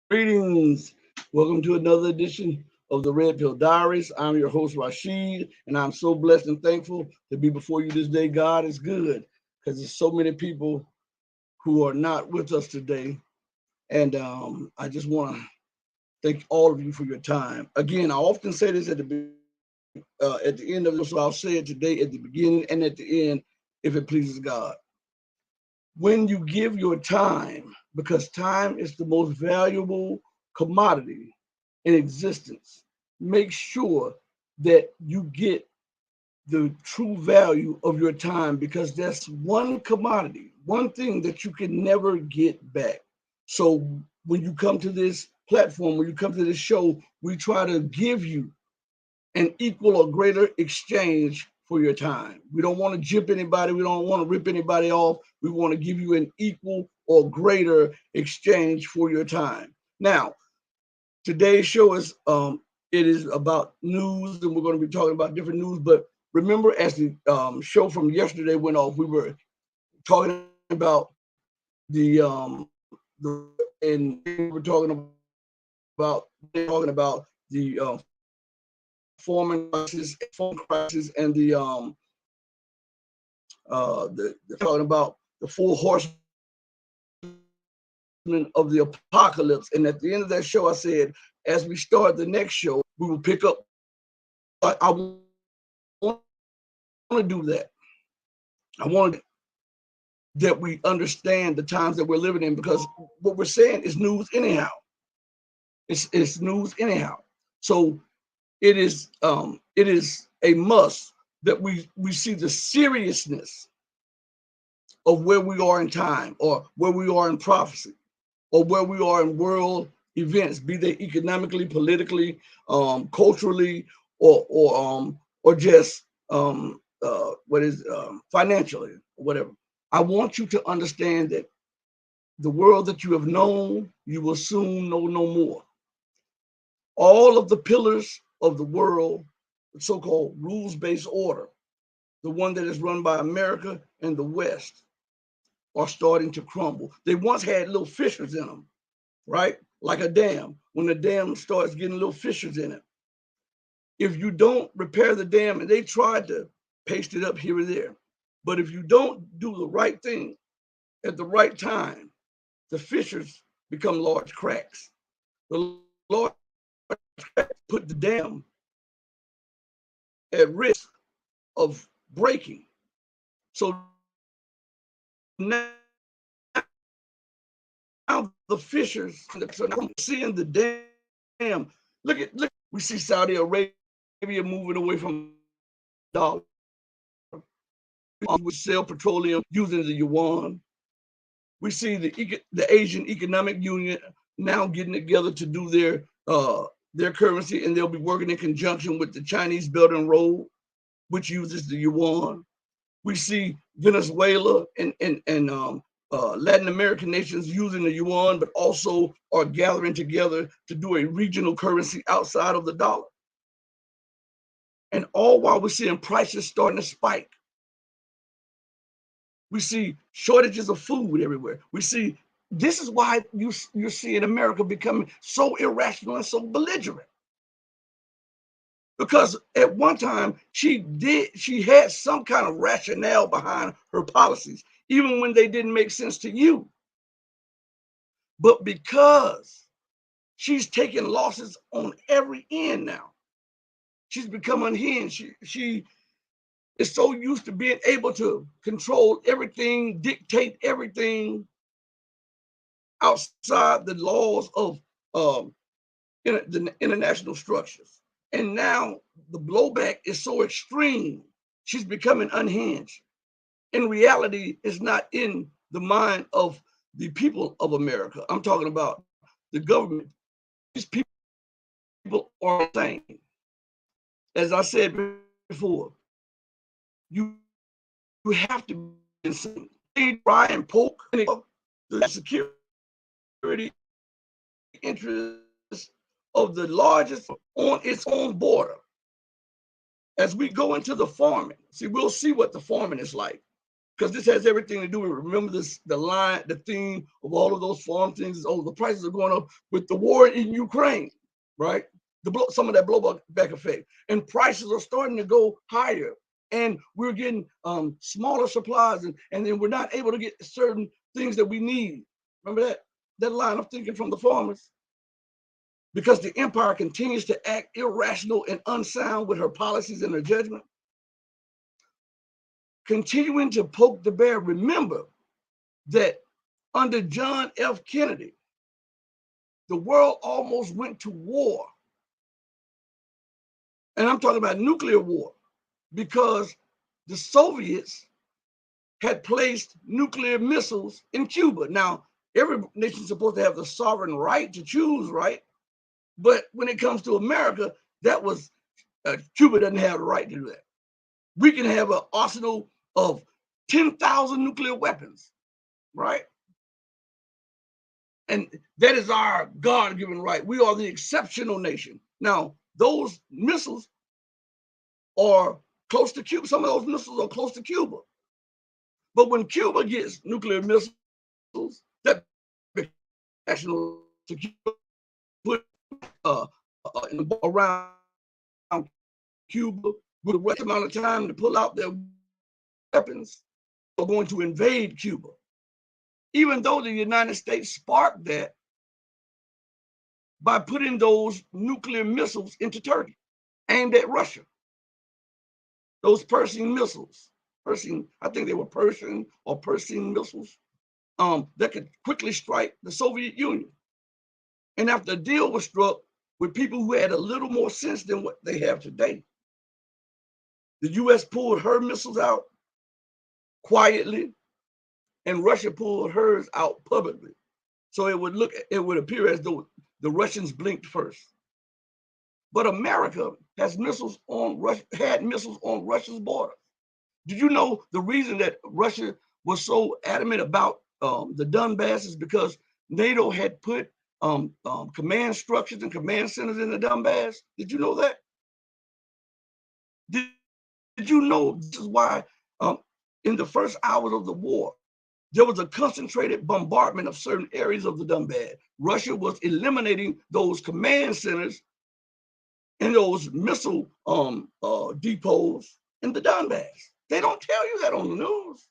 Greetings. Welcome to another edition of the Red Pill Diaries. I'm your host, Rashid, and I'm so blessed and thankful to be before you this day. God is good because there's so many people who are not with us today. And I just want to thank all of you for your time. Again, I often say this at the end of the show, so I'll say it today at the beginning and at the end if it pleases God. When you give your time, because time is the most valuable commodity in existence, make sure that you get the true value of your time because that's one commodity, one thing that you can never get back. So when you come to this platform, when you come to this show, we try to give you an equal or greater exchange for your time. We don't want to jip anybody. We don't want to rip anybody off. We want to give you an equal or greater exchange for your time. Now, today's show is it is about news, and we're going to be talking about different news. But remember, as the show from yesterday went off, we were talking about and we were talking about the foreign crisis, and the talking about the four horsemen of the apocalypse. And at the end of that show, I said, as we start the next show, we will pick up. I want to do that. I want that we understand the times that we're living in because what we're saying is news anyhow. It's news anyhow. So it is a must that we see the seriousness of where we are in time or where we are in prophecy or where we are in world events, be they economically, politically, culturally, or just financially, or whatever. I want you to understand that the world that you have known, you will soon know no more. All of the pillars of the world, the so-called rules-based order, the one that is run by America and the West, are starting to crumble. They once had little fissures in them, right? Like a dam. When the dam starts getting little fissures in it, if you don't repair the dam, and they tried to paste it up here and there, but if you don't do the right thing at the right time, the fissures become large cracks. The large cracks put the dam at risk of breaking. So now the fissures, so now seeing the dam. Look. We see Saudi Arabia moving away from the dollar. We sell petroleum using the yuan. We see the Asian Economic Union now getting together to do their currency, and they'll be working in conjunction with the Chinese Belt and Road, which uses the yuan. We see Venezuela and Latin American nations using the yuan, but also are gathering together to do a regional currency outside of the dollar. And all while we're seeing prices starting to spike. We see shortages of food everywhere. We see this is why you're seeing America becoming so irrational and so belligerent. Because at one time she had some kind of rationale behind her policies, even when they didn't make sense to you. But because she's taking losses on every end now, she's become unhinged. She is so used to being able to control everything, dictate everything outside the laws of the international structures. And now the blowback is so extreme, she's becoming unhinged. In reality, it's not in the mind of the people of America. I'm talking about the government. These people are insane. As I said before, you have to be insane. They try and poke the security interests of the largest on its own border. As we go into the farming, we'll see what the farming is like. because this has everything to do with, remember this, the theme of all of those farm things is, oh, the prices are going up with the war in Ukraine, right? Some of that blowback effect. And prices are starting to go higher. And we're getting smaller supplies, and then we're not able to get certain things that we need. Remember that line of thinking from the farmers? Because the empire continues to act irrational and unsound with her policies and her judgment. Continuing to poke the bear, remember that under John F. Kennedy, the world almost went to war. And I'm talking about nuclear war, because the Soviets had placed nuclear missiles in Cuba. Now, every nation is supposed to have the sovereign right to choose, right? But when it comes to America, that was, Cuba doesn't have the right to do that. We can have an arsenal of 10,000 nuclear weapons, right? And that is our God-given right. We are the exceptional nation. Now, those missiles are close to Cuba. Some of those missiles are close to Cuba. But when Cuba gets nuclear missiles, that national security put around Cuba with the right amount of time to pull out their weapons, are going to invade Cuba. Even though the United States sparked that by putting those nuclear missiles into Turkey, aimed at Russia. Those Pershing missiles, I think they were Pershing or Pershing missiles, that could quickly strike the Soviet Union. And after a deal was struck with people who had a little more sense than what they have today, the US pulled her missiles out quietly, and Russia pulled hers out publicly. So it would appear as though the Russians blinked first. But America had missiles on Russia's border. Did you know the reason that Russia was so adamant about the Donbass is because NATO had put command structures and command centers in the Donbass? Did you know that? Did you know this is why in the first hours of the war, there was a concentrated bombardment of certain areas of the Donbass. Russia was eliminating those command centers and those missile depots in the Donbass. They don't tell you that on the news.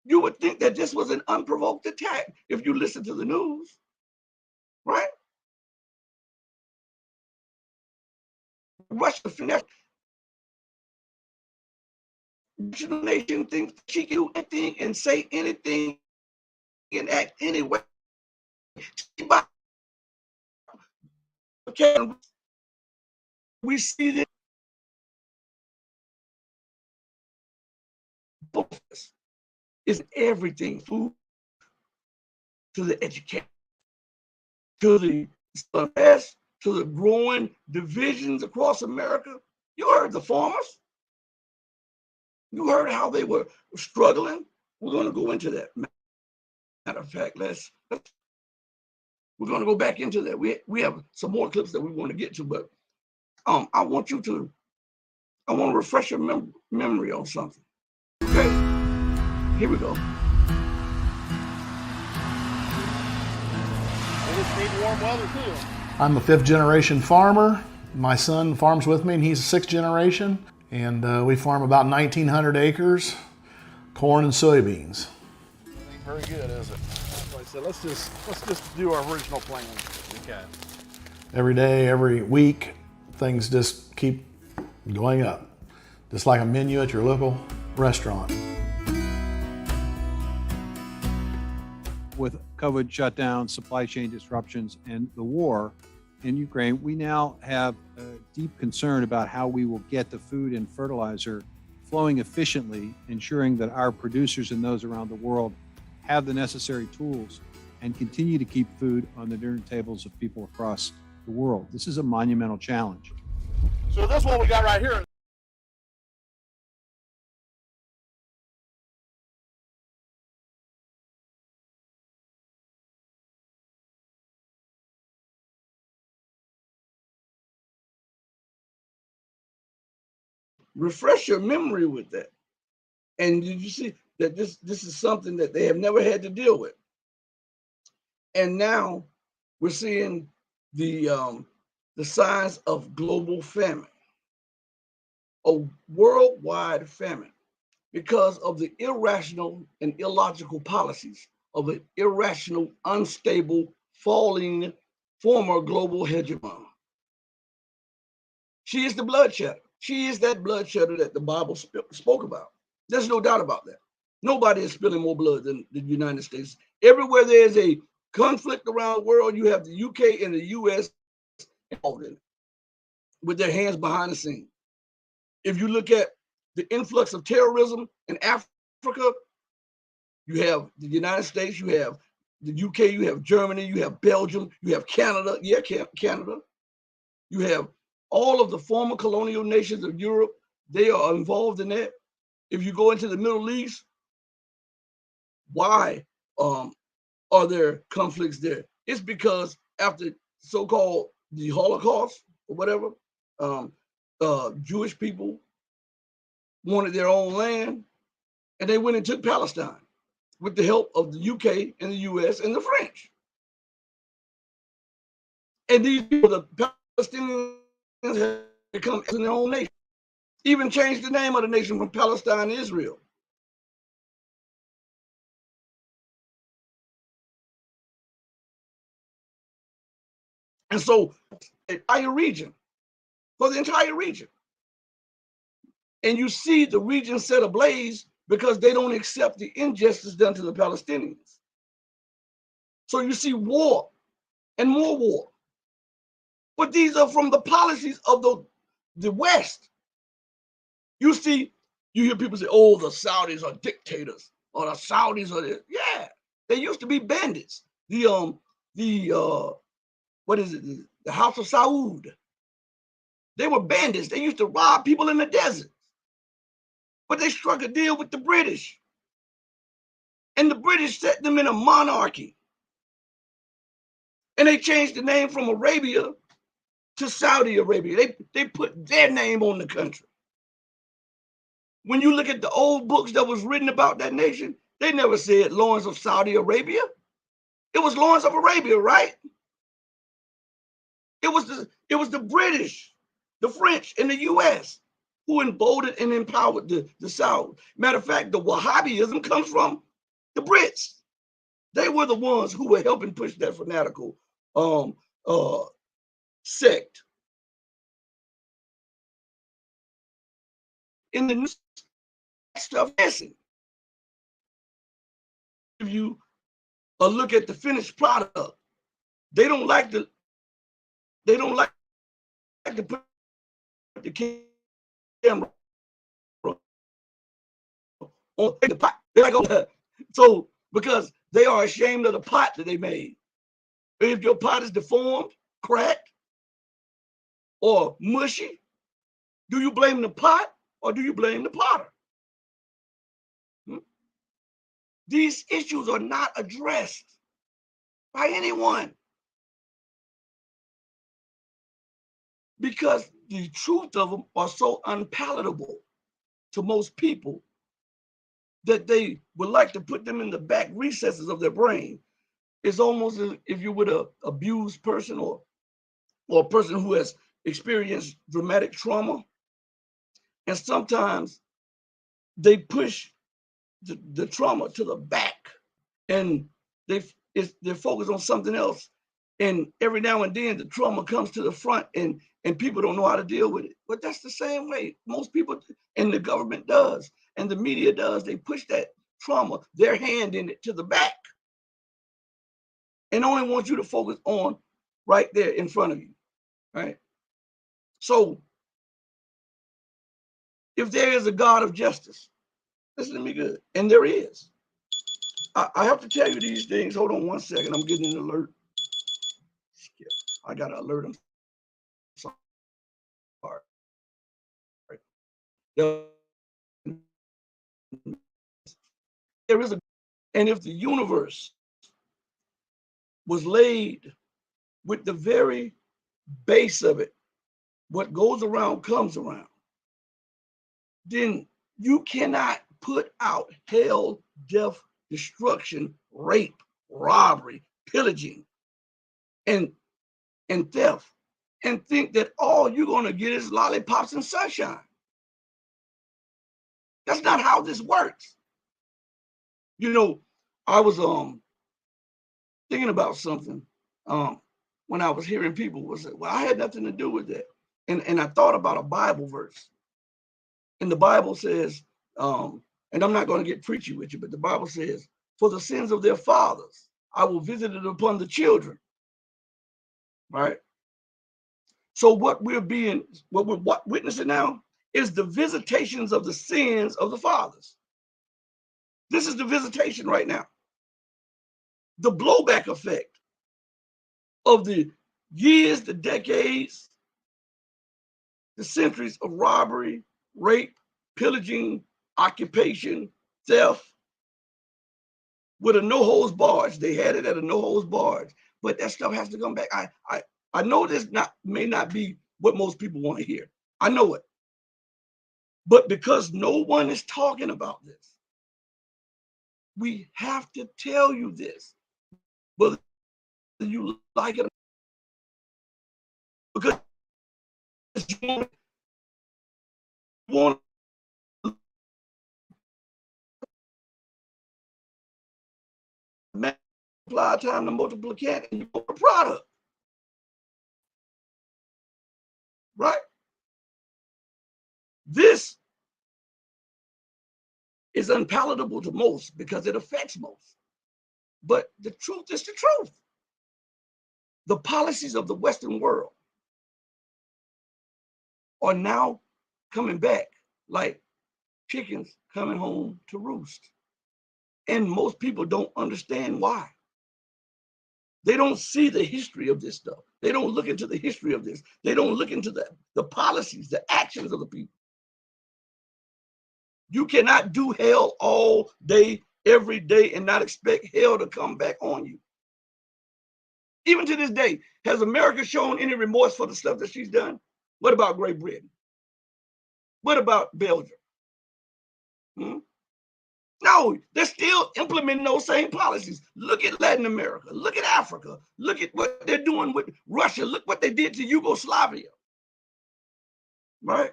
You would think that this was an unprovoked attack if you listen to the news, right? Russia finesse. The nation thinks she can do anything and say anything and act anyway. We see this is everything, food to the education, to the to the growing divisions across America. You heard the farmers. You heard how they were struggling. We're going to go into that. Matter of fact, we're going to go back into that. We have some more clips that we want to get to, but I want to refresh your memory on something. Okay, here we go. We just need warm weather too. I'm a 5th generation farmer. My son farms with me and he's a 6th generation. And we farm about 1,900 acres, corn and soybeans. Ain't very good, is it? So I said, let's just do our original plan. Okay. Every day, every week, things just keep going up. Just like a menu at your local restaurant. With COVID shutdowns, supply chain disruptions, and the war in Ukraine, we now have a deep concern about how we will get the food and fertilizer flowing efficiently, ensuring that our producers and those around the world have the necessary tools and continue to keep food on the dinner tables of people across the world. This is a monumental challenge. So this one we got right here. Refresh your memory with that. And did you see that this is something that they have never had to deal with? And now we're seeing the signs of global famine, a worldwide famine, because of the irrational and illogical policies of an irrational, unstable, falling former global hegemon. She is the bloodshed. She is that bloodshed that the Bible spoke about. There's no doubt about that. Nobody is spilling more blood than the United States. Everywhere there's a conflict around the world, you have the UK and the US involved in it, with their hands behind the scenes. If you look at the influx of terrorism in Africa, you have the United States, you have the UK, you have Germany, you have Belgium, you have Canada. Yeah, Canada. You have all of the former colonial nations of Europe. They are involved in that. If you go into the Middle East, why are there conflicts there? It's because after so-called the Holocaust or whatever, Jewish people wanted their own land, and they went and took Palestine with the help of the UK and the US and the French. And these people, the Palestinians, have become their own nation. Even changed the name of the nation from Palestine to Israel. And so, the entire region, for the entire region. And you see the region set ablaze because they don't accept the injustice done to the Palestinians. So you see war and more war. But these are from the policies of the West. You see, you hear people say, oh, the Saudis are dictators, or the Saudis are this. Yeah, they used to be bandits. What is it? The House of Saud. They were bandits. They used to rob people in the desert. But they struck a deal with the British. And the British set them in a monarchy. And they changed the name from Arabia to Saudi Arabia. They put their name on the country. When you look at the old books that was written about that nation, they never said Lawrence of Saudi Arabia. It was Lawrence of Arabia, right? It was the British, the French, and the US who emboldened and empowered the South. Matter of fact, the Wahhabism comes from the Brits. They were the ones who were helping push that fanatical sect. In the new stuff missing. If you look at the finished product, they don't like to put the camera on the pot. They're like, oh, so because they are ashamed of the pot that they made. If your pot is deformed, cracked, or mushy, do you blame the pot or do you blame the potter? These issues are not addressed by anyone because the truth of them are so unpalatable to most people that they would like to put them in the back recesses of their brain. It's almost as if you would an abused person or a person who has experienced dramatic trauma. And sometimes they push the trauma to the back and they're focused on something else. And every now and then the trauma comes to the front and people don't know how to deal with it. But that's the same way most people and the government does and the media does. They push that trauma, their hand in it, to the back and only want you to focus on right there in front of you, right? So if there is a God of justice, listen to me good, and there is. I have to tell you these things. Hold on one second. I'm getting an alert. I got an alert. I'm sorry. There is a, and if the universe was laid with the very base of it, what goes around comes around, then you cannot put out hell, death, destruction, rape, robbery, pillaging, and theft, and think that all you're going to get is lollipops and sunshine. That's not how this works. You know, I was thinking about something when I was hearing people was say, well, I had nothing to do with that. And I thought about a Bible verse. And the Bible says, and I'm not going to get preachy with you, but the Bible says, for the sins of their fathers, I will visit it upon the children. Right? So what we're witnessing now is the visitations of the sins of the fathers. This is the visitation right now. The blowback effect of the years, the decades, the centuries of robbery, rape, pillaging, occupation, theft, with a no-holds barge. They had it at a no-holds barge, but that stuff has to come back. I know this may not be what most people want to hear. I know it. But because no one is talking about this, we have to tell you this, whether you like it or not, because you want to multiply time to multiplicate and you want a product, right? This is unpalatable to most because it affects most. But the truth is the truth. The policies of the Western world are now coming back like chickens coming home to roost. And most people don't understand why. They don't see the history of this stuff. They don't look into the history of this. They don't look into the policies, the actions of the people. You cannot do hell all day, every day, and not expect hell to come back on you. Even to this day, has America shown any remorse for the stuff that she's done? What about Great Britain? What about Belgium? No, they're still implementing those same policies. Look at Latin America. Look at Africa. Look at what they're doing with Russia. Look what they did to Yugoslavia. Right?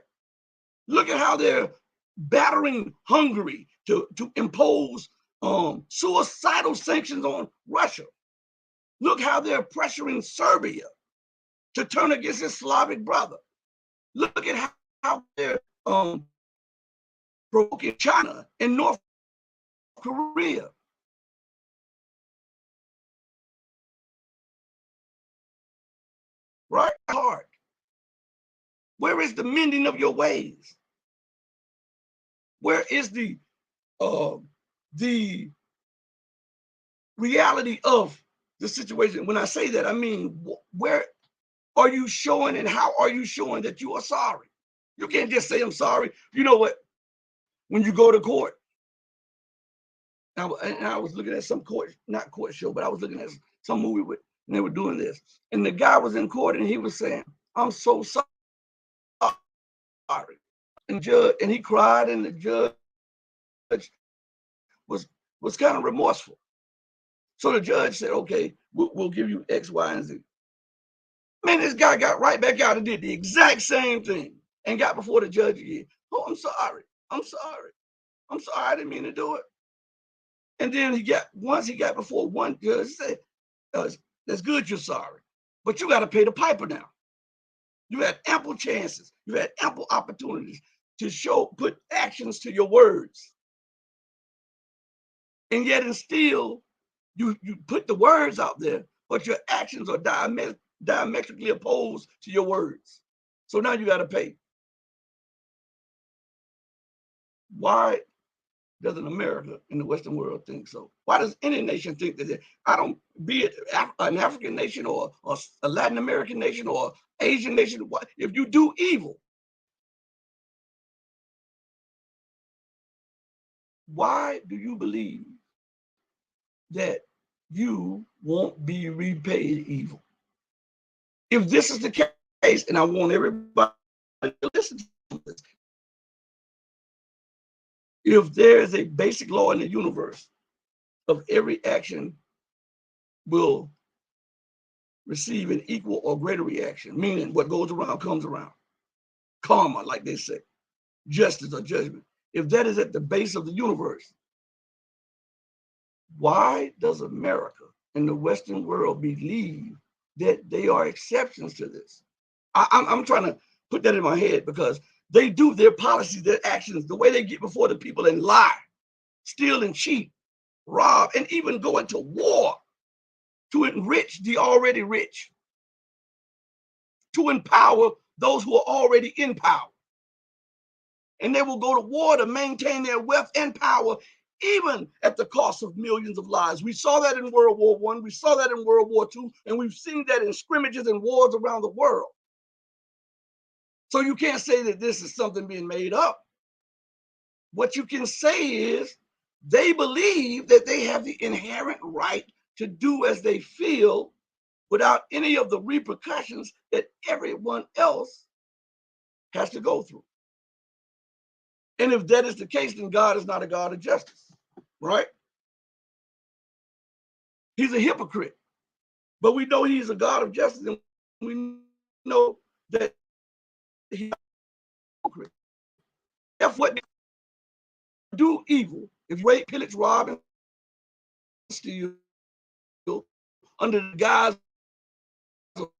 Look at how they're battering Hungary to impose suicidal sanctions on Russia. Look how they're pressuring Serbia to turn against its Slavic brother. Look at how they're provoking China and North Korea. Right? Hard. Where is the mending of your ways? Where is the reality of the situation? When I say that, I mean, where are you showing and how are you showing that you are sorry? You can't just say, I'm sorry. You know what? When you go to court, and I was looking at some not court show, but I was looking at some movie and they were doing this. And the guy was in court and he was saying, I'm so sorry. And he cried, and the judge was kind of remorseful. So the judge said, okay, we'll give you X, Y, and Z. Man, this guy got right back out and did the exact same thing and got before the judge again. Oh, I'm sorry. I'm sorry. I'm sorry. I didn't mean to do it. And then once he got before one judge, said, that's good, you're sorry, but you got to pay the piper now. You had ample chances. You had ample opportunities to put actions to your words. And yet and still, you put the words out there, but your actions are diametrically opposed to your words. So now you got to pay. Why doesn't America in the Western world think so? Why does any nation think that? Be it an African nation or a Latin American nation or Asian nation, if you do evil, why do you believe that you won't be repaid evil? If this is the case, and I want everybody to listen to this, If there is a basic law in the universe of every action will receive an equal or greater reaction, meaning what goes around comes around, karma, like they say, justice or judgment. If that is at the base of the universe, why does America and the Western world believe that they are exceptions to this? I'm trying to put that in my head because they do their policies, their actions, the way they get before the people and lie, steal and cheat, rob, and even go into war to enrich the already rich, to empower those who are already in power. And they will go to war to maintain their wealth and power, even at the cost of millions of lives. We saw that in World War I, we saw that in World War II, and we've seen that in scrimmages and wars around the world. So you can't say that this is something being made up. What you can say is they believe that they have the inherent right to do as they feel without any of the repercussions that everyone else has to go through. And if that is the case, then God is not a God of justice, right? He's a hypocrite. But we know he's a God of justice, and we know that he's a hypocrite. If what they do evil, if you rape, pillage, rob, and steal under the guise of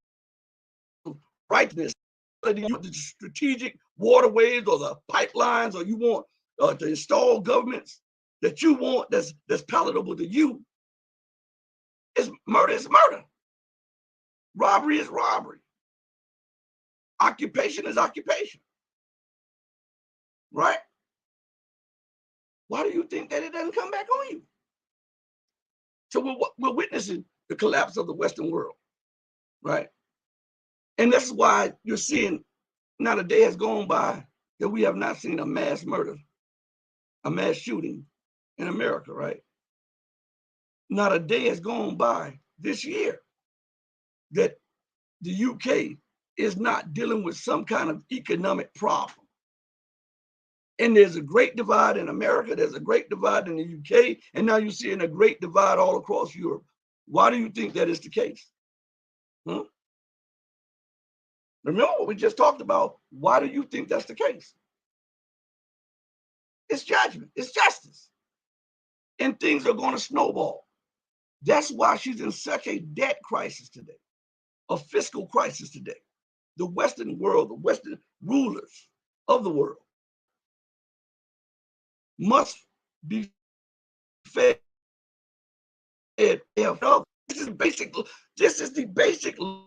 righteousness, whether you want the strategic waterways or the pipelines, or you want to install governments that you want that's palatable to you, it's murder is murder. Robbery is robbery. Occupation is occupation. Right? Why do you think that it doesn't come back on you? So we're witnessing the collapse of the Western world, right? And that's why you're seeing not a day has gone by that we have not seen a mass murder, a mass shooting in America, right? Not a day has gone by this year that the UK is not dealing with some kind of economic problem. And there's a great divide in America, there's a great divide in the UK, and now you're seeing a great divide all across Europe. Why do you think that is the case? Remember what we just talked about. Why do you think that's the case? It's judgment, it's justice. And things are going to snowball. That's why she's in such a debt crisis today, a fiscal crisis today. The Western world, the Western rulers of the world must be fed. This is the basic law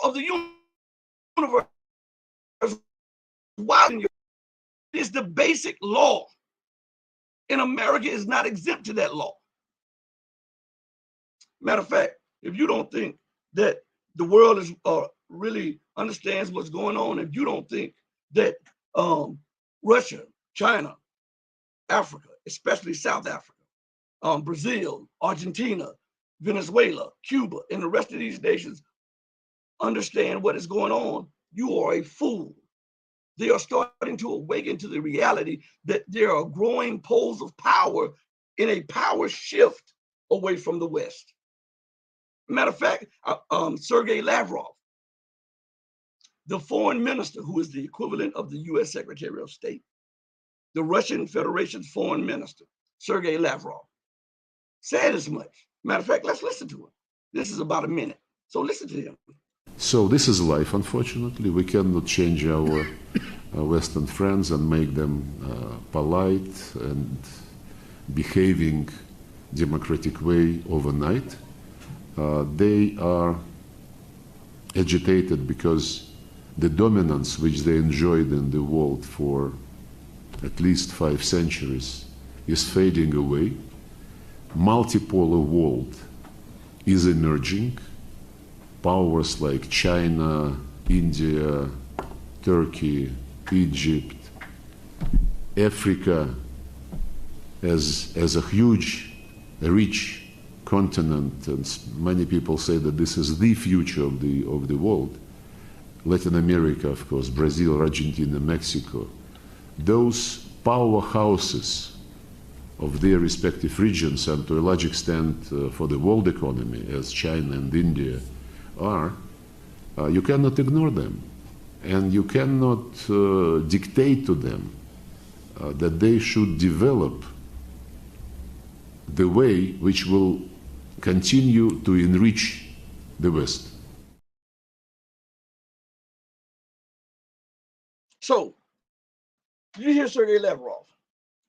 of the universe. Why is the basic law? And America is not exempt to that law. Matter of fact, if you don't think that the world is really understands what's going on, if you don't think that Russia, China, Africa, especially South Africa, Brazil, Argentina, Venezuela, Cuba, and the rest of these nations understand what is going on, you are a fool. They are starting to awaken to the reality that there are growing poles of power in a power shift away from the West. Matter of fact, Sergei Lavrov, the foreign minister, who is the equivalent of the US Secretary of State, the Russian Federation's foreign minister, Sergei Lavrov, said as much. Matter of fact, let's listen to him. This is about a minute. So listen to him. So this is life, unfortunately. We cannot change our Western friends and make them polite and behaving democratic way overnight. They are agitated because the dominance which they enjoyed in the world for at least 5 centuries is fading away. Multipolar world is emerging. Powers like China, India, Turkey, Egypt, Africa as a huge, rich continent, and many people say that this is the future of the world. Latin America, of course, Brazil, Argentina, Mexico, those powerhouses of their respective regions and to a large extent for the world economy, as China and India are, you cannot ignore them. And you cannot dictate to them that they should develop the way which will continue to enrich the West. So, you hear Sergei Lavrov,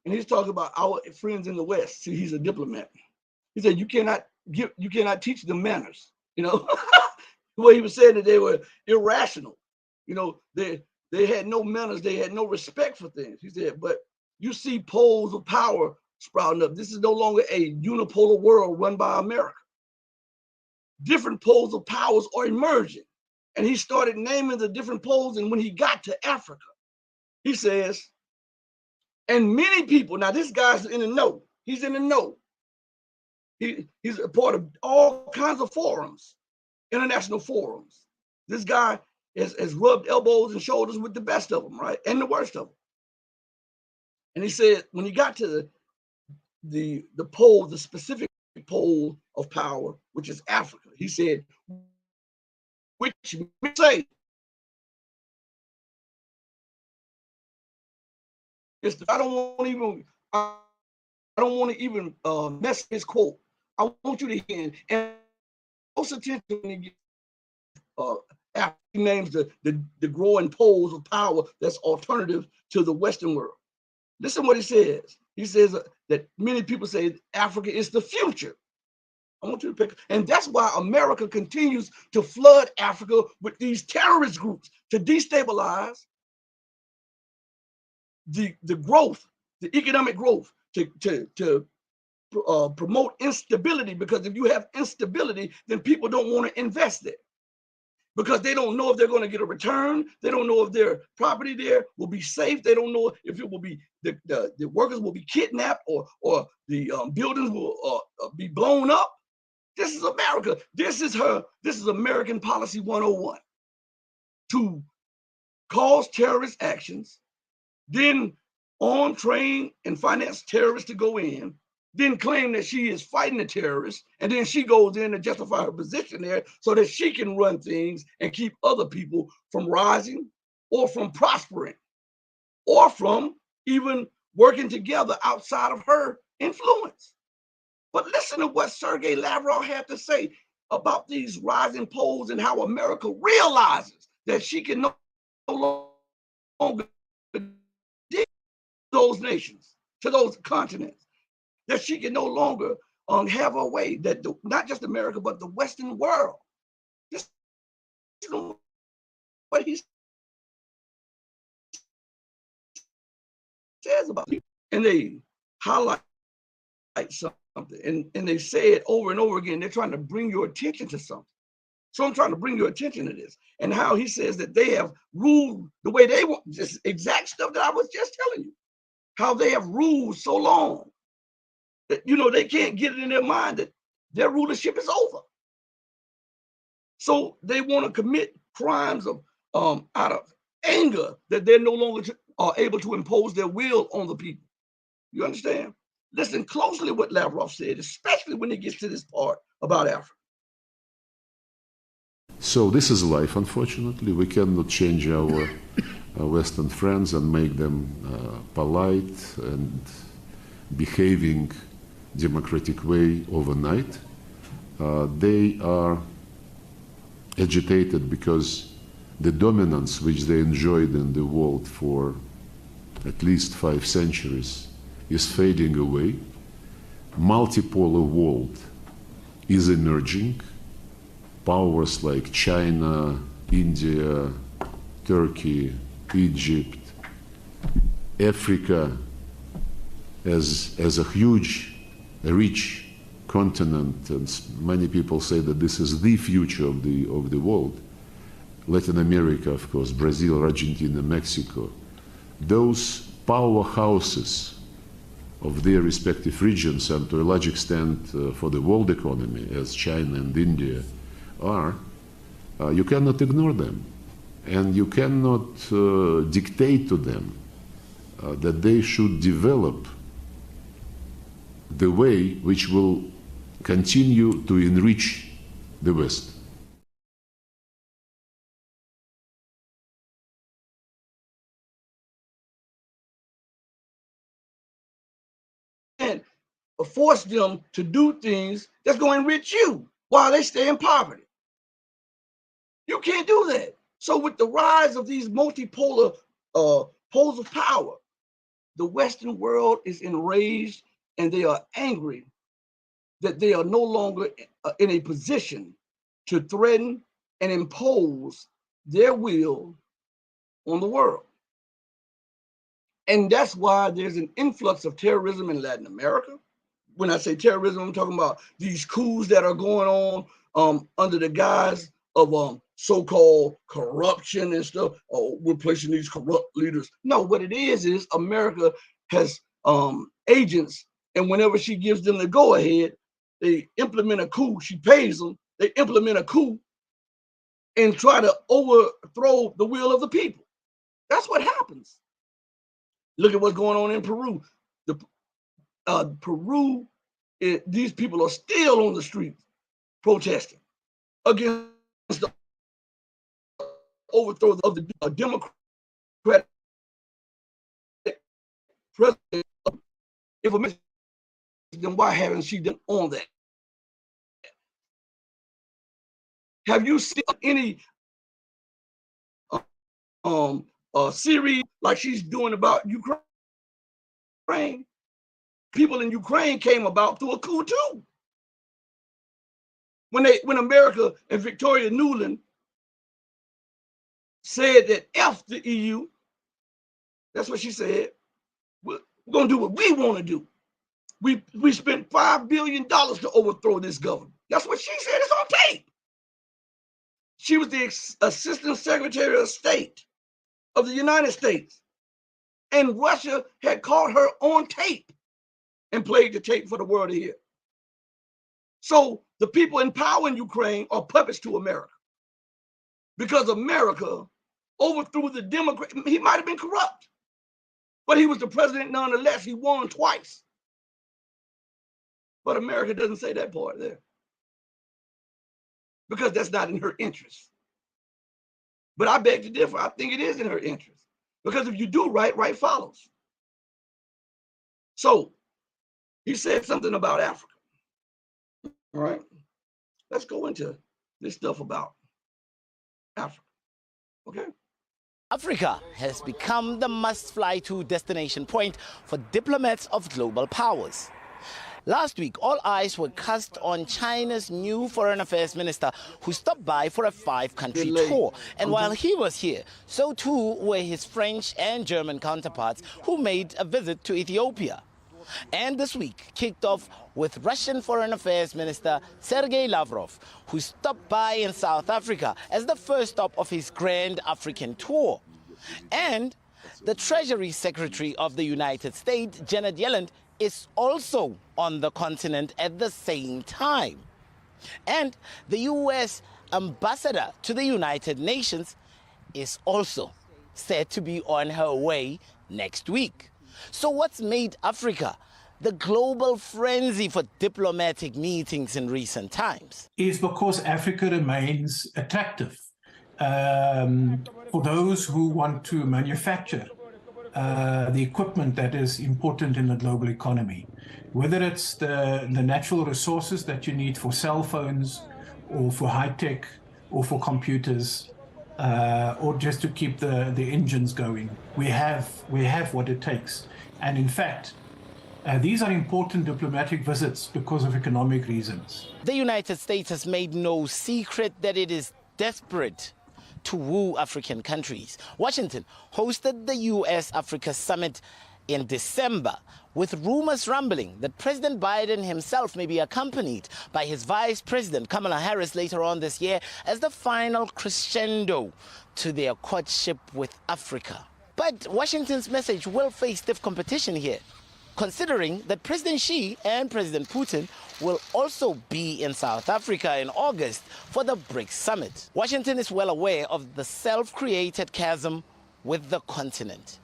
and he's talking about our friends in the West. See, he's a diplomat. He said you cannot teach them manners. You know, the way he was saying that they were irrational. You know, they had no manners, they had no respect for things. He said, but you see poles of power sprouting up. This is no longer a unipolar world run by America. Different poles of powers are emerging. And he started naming the different poles. And when he got to Africa, he says, and many people, now this guy's in the know. He's in the know. He's a part of all kinds of forums, international forums. This guy has rubbed elbows and shoulders with the best of them, right? And the worst of them. And he said, when he got to the pole, the specific pole of power, which is Africa, he said, which we say I don't want to even mess this quote. I want you to hear and most attention when he gets after he names the growing poles of power that's alternative to the Western world. Listen what he says. He says that many people say Africa is the future. I want you to pick, and that's why America continues to flood Africa with these terrorist groups to destabilize the growth, the economic growth, to promote instability. Because if you have instability, then people don't want to invest there because they don't know if they're going to get a return. They don't know if their property there will be safe. They don't know if it will be the workers will be kidnapped or the buildings will be blown up. This is America. This is American policy 101. To cause terrorist actions, then arm, train, and finance terrorists to go in, then claim that she is fighting the terrorists, and then she goes in to justify her position there so that she can run things and keep other people from rising or from prospering or from even working together outside of her influence. But listen to what Sergei Lavrov had to say about these rising poles and how America realizes that she can no longer dig those nations, to those continents, that she can no longer have her way, that not just America, but the Western world. This is what he says about people. And they highlight something, and they say it over and over again. They're trying to bring your attention to something. So I'm trying to bring your attention to this, and how he says that they have ruled the way they want, this exact stuff that I was just telling you, how they have ruled so long that, you know, they can't get it in their mind that their rulership is over. So they want to commit crimes of out of anger that they're no longer are able to impose their will on the people. You understand? Listen closely to what Lavrov said, especially when it gets to this part about Africa. So this is life, unfortunately. We cannot change our Western friends and make them polite and behaving democratic way overnight. They are agitated because the dominance which they enjoyed in the world for at least 5 centuries is fading away. Multipolar world is emerging. Powers like China, India, Turkey, Egypt, Africa as a huge, rich continent, and many people say that this is the future of the world. Latin America, of course, Brazil, Argentina, Mexico, those powerhouses of their respective regions and to a large extent for the world economy, as China and India are, you cannot ignore them. And you cannot dictate to them that they should develop the way which will continue to enrich the West. And force them to do things that's going to enrich you while they stay in poverty. You can't do that. So with the rise of these multipolar poles of power, the Western world is enraged and they are angry that they are no longer in a position to threaten and impose their will on the world. And that's why there's an influx of terrorism in Latin America. When I say terrorism, I'm talking about these coups that are going on under the guise of so-called corruption and stuff. Oh, we're placing these corrupt leaders. No, what it is America has agents, and whenever she gives them the go-ahead, they implement a coup. She pays them. They implement a coup and try to overthrow the will of the people. That's what happens. Look at what's going on in Peru. Peru, these people are still on the streets protesting against the overthrow of the Democratic president. Then why haven't she done on that? Have you seen any series like she's doing about Ukraine? People in Ukraine came about through a coup too. When America and Victoria Nuland said that F the EU, that's what she said. We're gonna do what we want to do. We spent $5 billion to overthrow this government. That's what she said. It's on tape. She was the Assistant Secretary of State of the United States. And Russia had caught her on tape and played the tape for the world to hear. So the people in power in Ukraine are puppets to America. Because America overthrew the Democrat. He might have been corrupt, but he was the president nonetheless. He won twice. But America doesn't say that part there. Because that's not in her interest. But I beg to differ. I think it is in her interest. Because if you do right, right follows. So he said something about Africa. All right. Let's go into this stuff about Africa. Okay. Africa has become the must-fly-to destination point for diplomats of global powers. Last week, all eyes were cast on China's new foreign affairs minister, who stopped by for a 5-country tour. And while he was here, so too were his French and German counterparts, who made a visit to Ethiopia. And this week kicked off with Russian Foreign Affairs Minister Sergei Lavrov, who stopped by in South Africa as the first stop of his grand African tour. And the Treasury Secretary of the United States, Janet Yellen, is also on the continent at the same time. And the U.S. ambassador to the United Nations is also said to be on her way next week. So what's made Africa the global frenzy for diplomatic meetings in recent times? Is because Africa remains attractive for those who want to manufacture the equipment that is important in the global economy. Whether it's the natural resources that you need for cell phones or for high tech or for computers or just to keep the engines going. We have what it takes. And in fact, these are important diplomatic visits because of economic reasons. The United States has made no secret that it is desperate to woo African countries. Washington hosted the U.S.-Africa Summit in December, with rumors rumbling that President Biden himself may be accompanied by his Vice President Kamala Harris later on this year as the final crescendo to their courtship with Africa. But Washington's message will face stiff competition here. considering that President Xi and President Putin will also be in South Africa in August for the BRICS summit. Washington is well aware of the self-created chasm with the continent.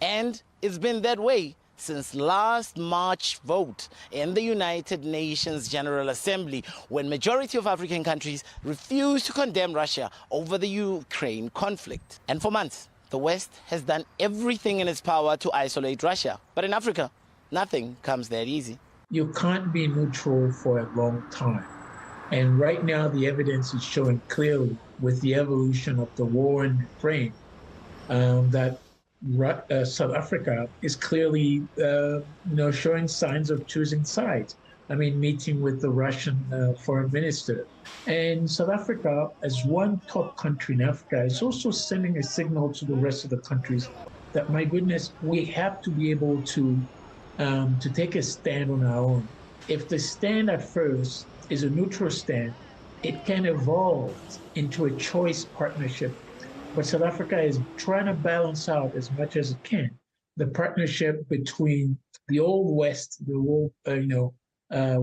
And it's been that way since last March vote in the United Nations General Assembly, when majority of African countries refused to condemn Russia over the Ukraine conflict. And for months, the West has done everything in its power to isolate Russia. But in Africa, nothing comes that easy. You can't be neutral for a long time. And right now, the evidence is showing clearly with the evolution of the war in Ukraine that South Africa is clearly, showing signs of choosing sides. I mean, meeting with the Russian foreign minister. And South Africa, as one top country in Africa, is also sending a signal to the rest of the countries that, my goodness, we have to be able to take a stand on our own. If the stand at first is a neutral stand, it can evolve into a choice partnership. But South Africa is trying to balance out as much as it can the partnership between the old West, the old,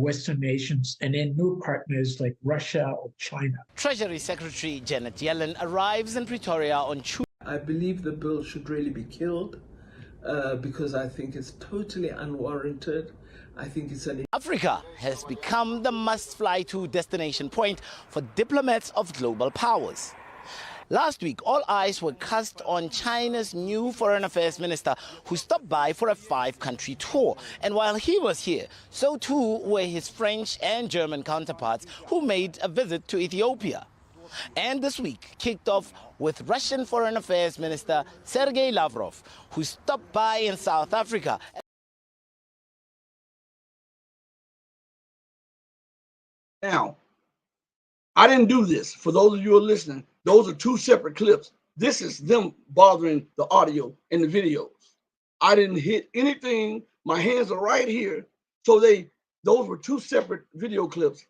Western nations, and then new partners like Russia or China. Treasury Secretary Janet Yellen arrives in Pretoria on Tuesday. I believe the bill should really be killed because I think it's totally unwarranted. I think it's an... Africa has become the must-fly-to destination point for diplomats of global powers. Last week, all eyes were cast on China's new foreign affairs minister, who stopped by for a 5-country tour. And while he was here, so too were his French and German counterparts, who made a visit to Ethiopia. And this week kicked off with Russian Foreign Affairs Minister Sergei Lavrov, who stopped by in South Africa. Now, I didn't do this. For those of you who are listening, those are 2 separate clips. This is them bothering the audio and the videos. I didn't hit anything. My hands are right here. So those were 2 separate video clips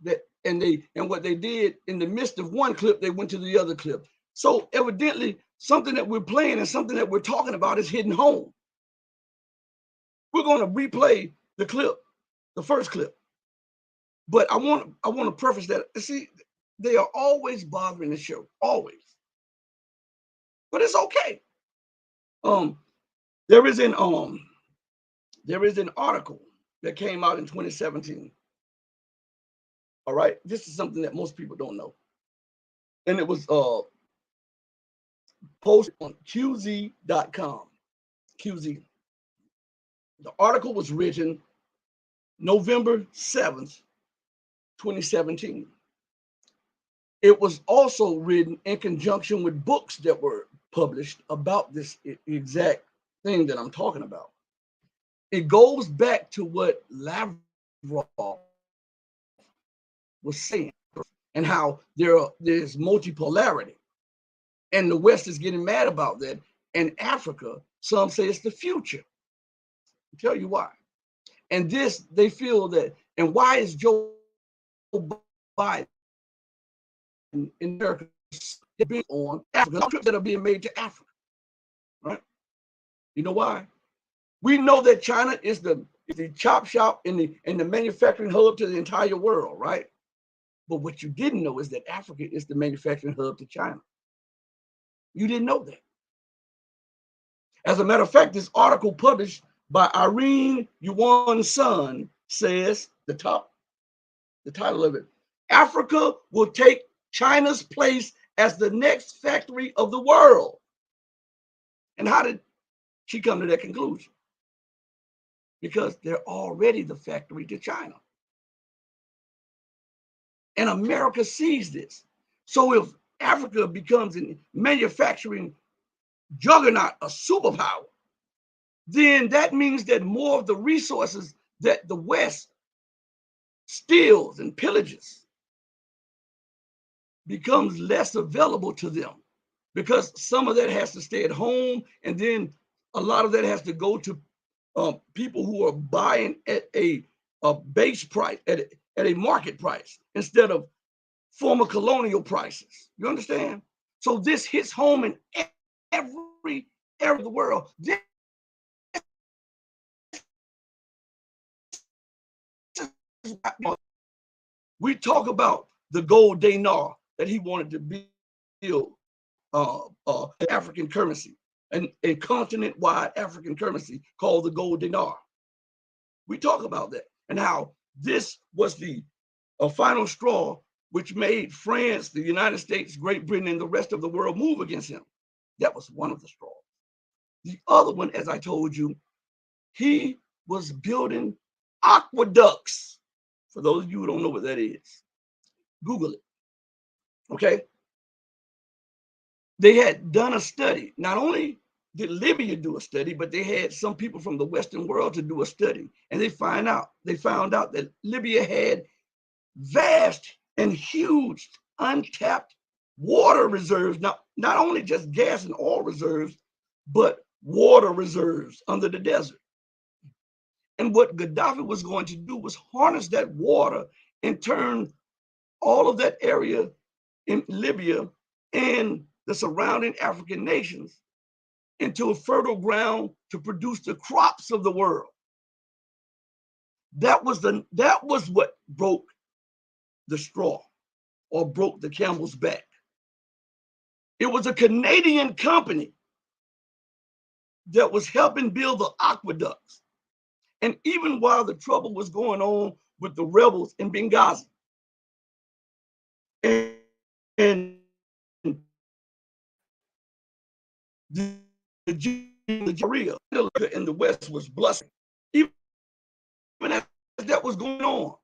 and what they did in the midst of one clip, they went to the other clip. So evidently something that we're playing and something that we're talking about is hitting home. We're going to replay the clip, the first clip. But I want to preface that. See, they are always bothering the show, always. But it's okay. There is an article that came out in 2017. All right, this is something that most people don't know, and it was posted on QZ.com. QZ. The article was written November 7th, 2017. It was also written in conjunction with books that were published about this exact thing that I'm talking about. It goes back to what Lavrov was saying and how there's multipolarity. And the West is getting mad about that. And Africa, some say it's the future. I'll tell you why. And this, they feel that, and why is Joe Biden in America being on Africa, trips that are being made to Africa, right? You know why? We know that China is the chop shop and the manufacturing hub to the entire world, right? But what you didn't know is that Africa is the manufacturing hub to China. You didn't know that. As a matter of fact, this article published by Irene Yuan's son says, the title of it, Africa will take China's place as the next factory of the world. And how did she come to that conclusion? Because they're already the factory to China. And America sees this. So if Africa becomes a manufacturing juggernaut, a superpower, then that means that more of the resources that the West steals and pillages becomes less available to them, because some of that has to stay at home, and then a lot of that has to go to people who are buying at a base price, at a market price, instead of former colonial prices. You understand? So this hits home in every area of the world. This we talk about the gold dinar that he wanted to build African currency, a continent-wide African currency called the gold dinar. We talk about that and how this was the final straw which made France, the United States, Great Britain, and the rest of the world move against him. That was one of the straws. The other one, as I told you, he was building aqueducts. For those of you who don't know what that is, Google it, okay? They had done a study. Not only did Libya do a study, but they had some people from the Western world to do a study. And they found out that Libya had vast and huge untapped water reserves, not only just gas and oil reserves, but water reserves under the desert. And what Gaddafi was going to do was harness that water and turn all of that area in Libya and the surrounding African nations into a fertile ground to produce the crops of the world. That was what broke the straw or broke the camel's back. It was a Canadian company that was helping build the aqueducts. And even while the trouble was going on with the rebels in Benghazi, and the Korea in the West was blushing, even as that was going on,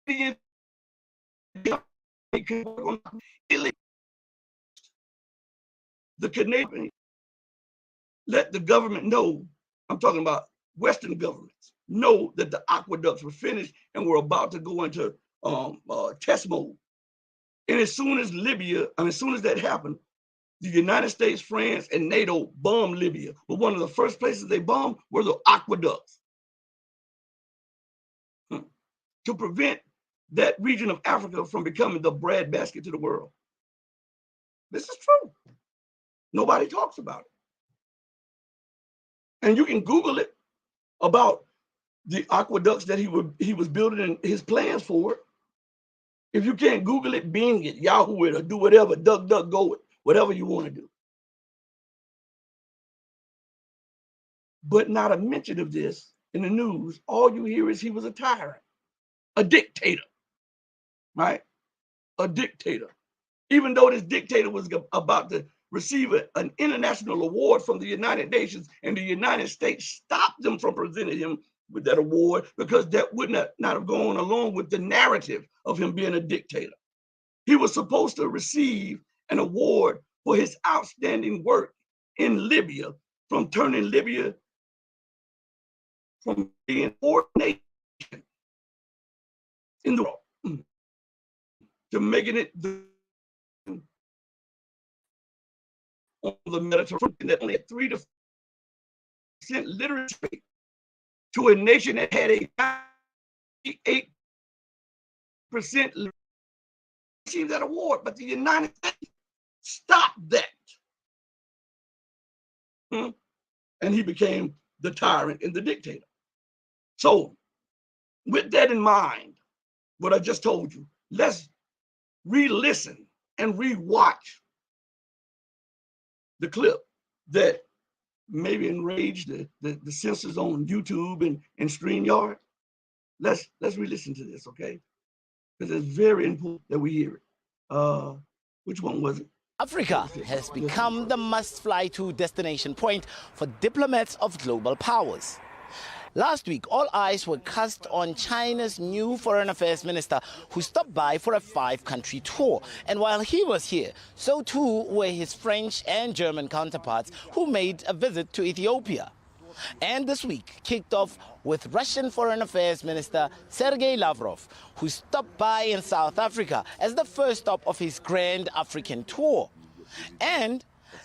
the Canadian let the government know, I'm talking about Western governments, know that the aqueducts were finished and were about to go into test mode. And as soon as that happened, the United States, France, and NATO bombed Libya. But one of the first places they bombed were the aqueducts to prevent that region of Africa from becoming the breadbasket to the world. This is true. Nobody talks about it. And you can Google it about the aqueducts that he was building and his plans for it. If you can't Google it, Bing it, Yahoo it, or do whatever, DuckDuckGo it, whatever you want to do. But not a mention of this in the news. All you hear is he was a tyrant, a dictator, right? A dictator. Even though this dictator was about to receive an international award from the United Nations, and the United States stopped them from presenting him with that award because that would not have gone along with the narrative of him being a dictator. He was supposed to receive an award for his outstanding work in Libya, from turning Libya from being a fourth nation in the world to making it on the Mediterranean, that only had 3% literacy rate, to a nation that had a 98% receive that award. But the United States stopped that. And he became the tyrant and the dictator. So with that in mind, what I just told you, let's re-listen and re-watch the clip that maybe enraged the censors on YouTube and StreamYard. Let's re-listen to this, okay? Because it's very important that we hear it. Which one was it? Africa has become the must-fly-to destination point for diplomats of global powers. Last week, all eyes were cast on China's new foreign affairs minister, who stopped by for a 5-country tour. And while he was here, so too were his French and German counterparts, who made a visit to Ethiopia. And this week kicked off with Russian Foreign Affairs Minister Sergei Lavrov, who stopped by in South Africa as the first stop of his grand African tour. And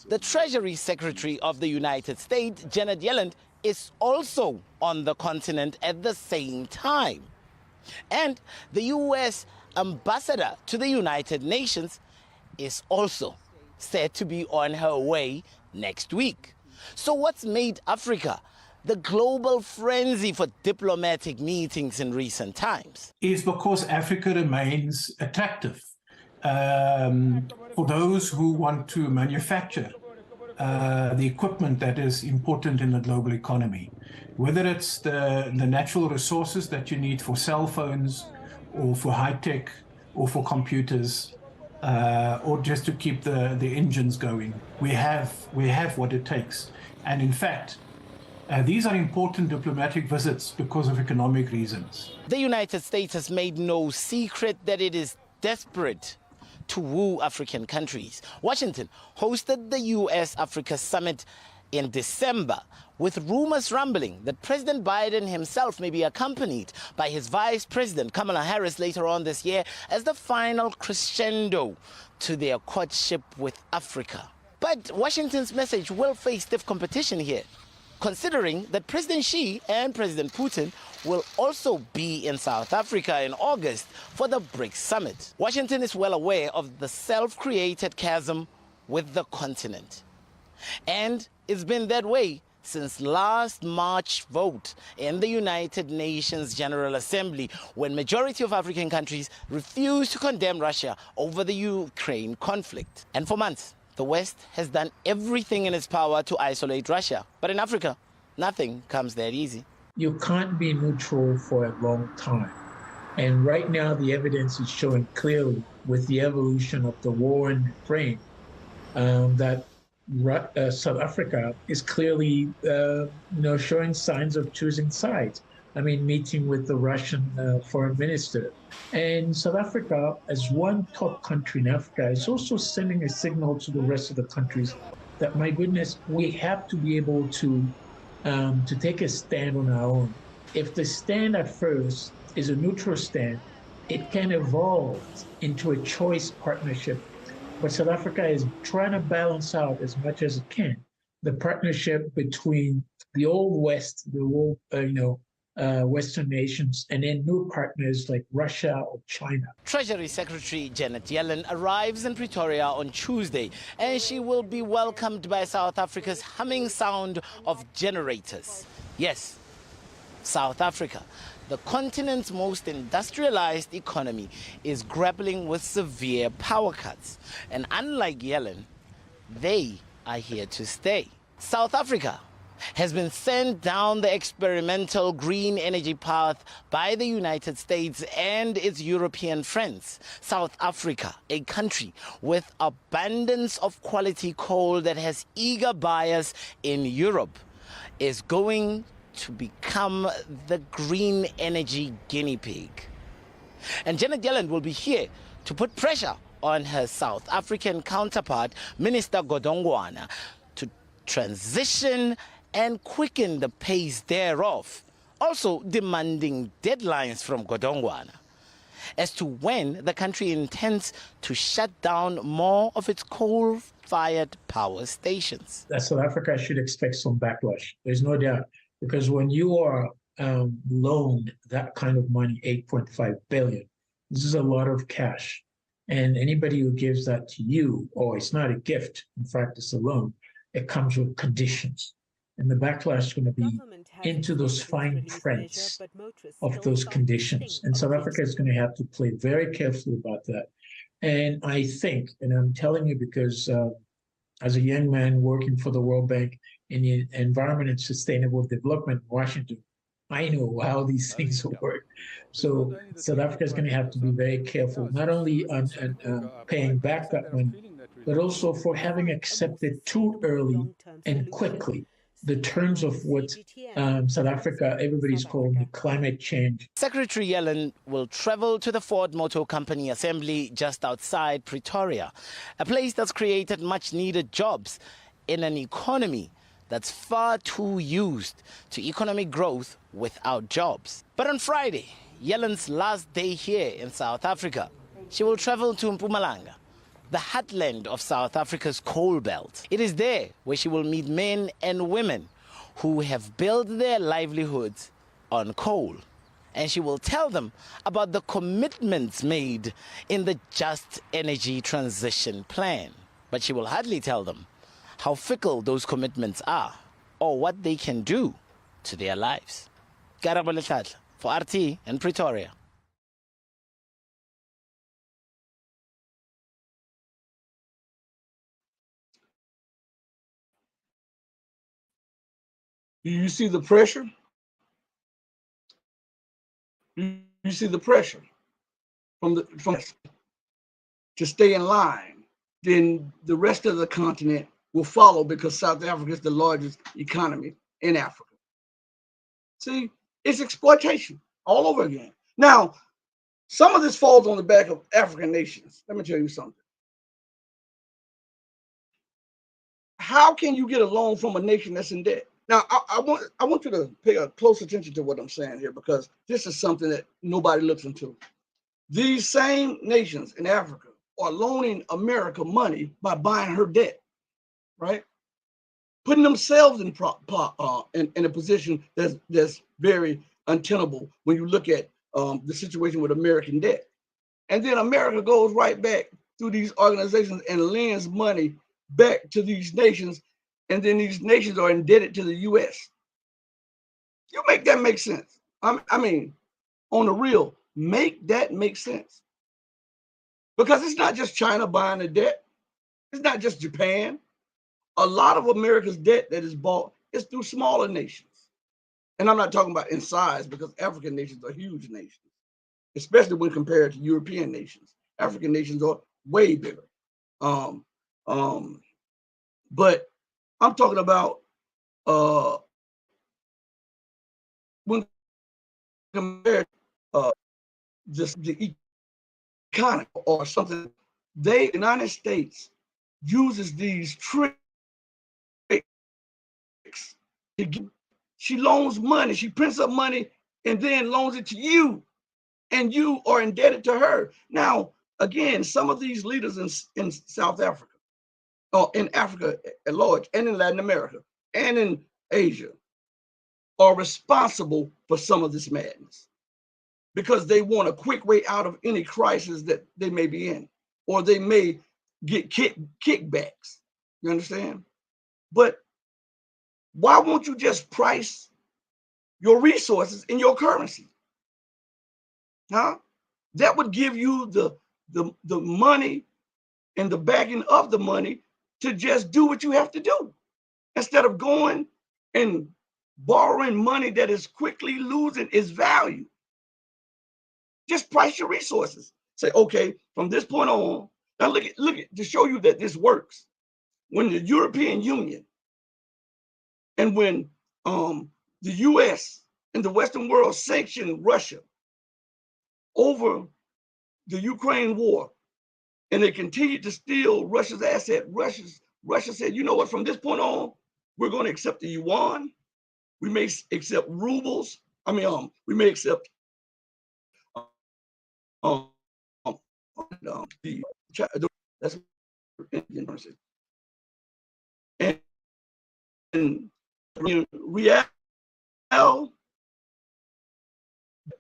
the Treasury Secretary of the United States, Janet Yellen, is also on the continent at the same time. And the U.S. ambassador to the United Nations is also said to be on her way next week. So what's made Africa the global frenzy for diplomatic meetings in recent times? Is because Africa remains attractive for those who want to manufacture the equipment that is important in the global economy, whether it's the natural resources that you need for cell phones or for high tech or for computers or just to keep the engines going. We have what it takes. And in fact, these are important diplomatic visits because of economic reasons. The United States has made no secret that it is desperate to woo African countries. Washington hosted the U.S.-Africa Summit in December, with rumors rumbling that President Biden himself may be accompanied by his Vice President Kamala Harris later on this year as the final crescendo to their courtship with Africa. But Washington's message will face stiff competition here, considering that President Xi and President Putin will also be in South Africa in August for the BRICS summit. Washington is well aware of the self-created chasm with the continent. And it's been that way since last March's vote in the United Nations General Assembly, when majority of African countries refused to condemn Russia over the Ukraine conflict. And for months, the West has done everything in its power to isolate Russia. But in Africa, nothing comes that easy. You can't be neutral for a long time. And right now, the evidence is showing clearly with the evolution of the war in Ukraine that South Africa is clearly, showing signs of choosing sides. I mean, meeting with the Russian foreign minister. And South Africa, as one top country in Africa, is also sending a signal to the rest of the countries that, my goodness, we have to be able to take a stand on our own. If the stand at first is a neutral stand, it can evolve into a choice partnership. But South Africa is trying to balance out as much as it can the partnership between the old West, the old, Western nations, and then new partners like Russia or China. Treasury Secretary Janet Yellen arrives in Pretoria on Tuesday, and she will be welcomed by South Africa's humming sound of generators. Yes, South Africa, the continent's most industrialized economy, is grappling with severe power cuts. And unlike Yellen, they are here to stay. South Africa has been sent down the experimental green energy path by the United States and its European friends. South Africa, a country with abundance of quality coal that has eager buyers in Europe, is going to become the green energy guinea pig. And Janet Yellen will be here to put pressure on her South African counterpart, Minister Godongwana, to transition and quicken the pace thereof, also demanding deadlines from Godongwana as to when the country intends to shut down more of its coal-fired power stations. That South Africa should expect some backlash. There's no doubt, because when you are loaned that kind of money, 8.5 billion, this is a lot of cash. And anybody who gives that to you, it's not a gift, in fact, it's a loan, it comes with conditions. And the backlash is going to be into those fine prints of those conditions. And South Africa is going to have to play very carefully about that. And I think, and I'm telling you because as a young man working for the World Bank in the Environment and Sustainable Development in Washington, I know how these things work. So South Africa is going to have to be very careful, not only on paying back that money, but also for having accepted too early and quickly the terms of what South Africa, everybody's calling the climate change. Secretary Yellen will travel to the Ford Motor Company assembly just outside Pretoria, a place that's created much needed jobs in an economy that's far too used to economic growth without jobs. But on Friday, Yellen's last day here in South Africa, she will travel to Mpumalanga, the heartland of South Africa's coal belt. It is there where she will meet men and women who have built their livelihoods on coal. And she will tell them about the commitments made in the Just Energy Transition Plan. But she will hardly tell them how fickle those commitments are or what they can do to their lives. Karabo Letlhatla for RT in Pretoria. Do you see the pressure? You see the pressure from to stay in line. Then the rest of the continent will follow because South Africa is the largest economy in Africa. See, it's exploitation all over again. Now, some of this falls on the back of African nations. Let me tell you something. How can you get a loan from a nation that's in debt? Now, I want you to pay a close attention to what I'm saying here, because this is something that nobody looks into. These same nations in Africa are loaning America money by buying her debt, right? Putting themselves in a position that's very untenable when you look at the situation with American debt. And then America goes right back through these organizations and lends money back to these nations, and then these nations are indebted to the U.S. You make that make sense. I mean, on the real, make that make sense. Because it's not just China buying the debt. It's not just Japan. A lot of America's debt that is bought is through smaller nations. And I'm not talking about in size, because African nations are huge nations, especially when compared to European nations. African nations are way bigger. But I'm talking about when compared just the economy or something, the United States uses these tricks to get. She loans money, she prints up money and then loans it to you, and you are indebted to her. Now, again, some of these leaders in South Africa, or in Africa at large, and in Latin America, and in Asia, are responsible for some of this madness, because they want a quick way out of any crisis that they may be in, or they may get kickbacks. You understand? But why won't you just price your resources in your currency? Huh? That would give you the money and the backing of the money to just do what you have to do, instead of going and borrowing money that is quickly losing its value. Just price your resources. Say, okay, from this point on, now look at to show you that this works. When the European Union and when the US and the Western world sanctioned Russia over the Ukraine war, and they continued to steal Russia's asset, Russia said, you know what, from this point on, we're going to accept the yuan. We may accept rubles. We may accept that's Indian currency. And real,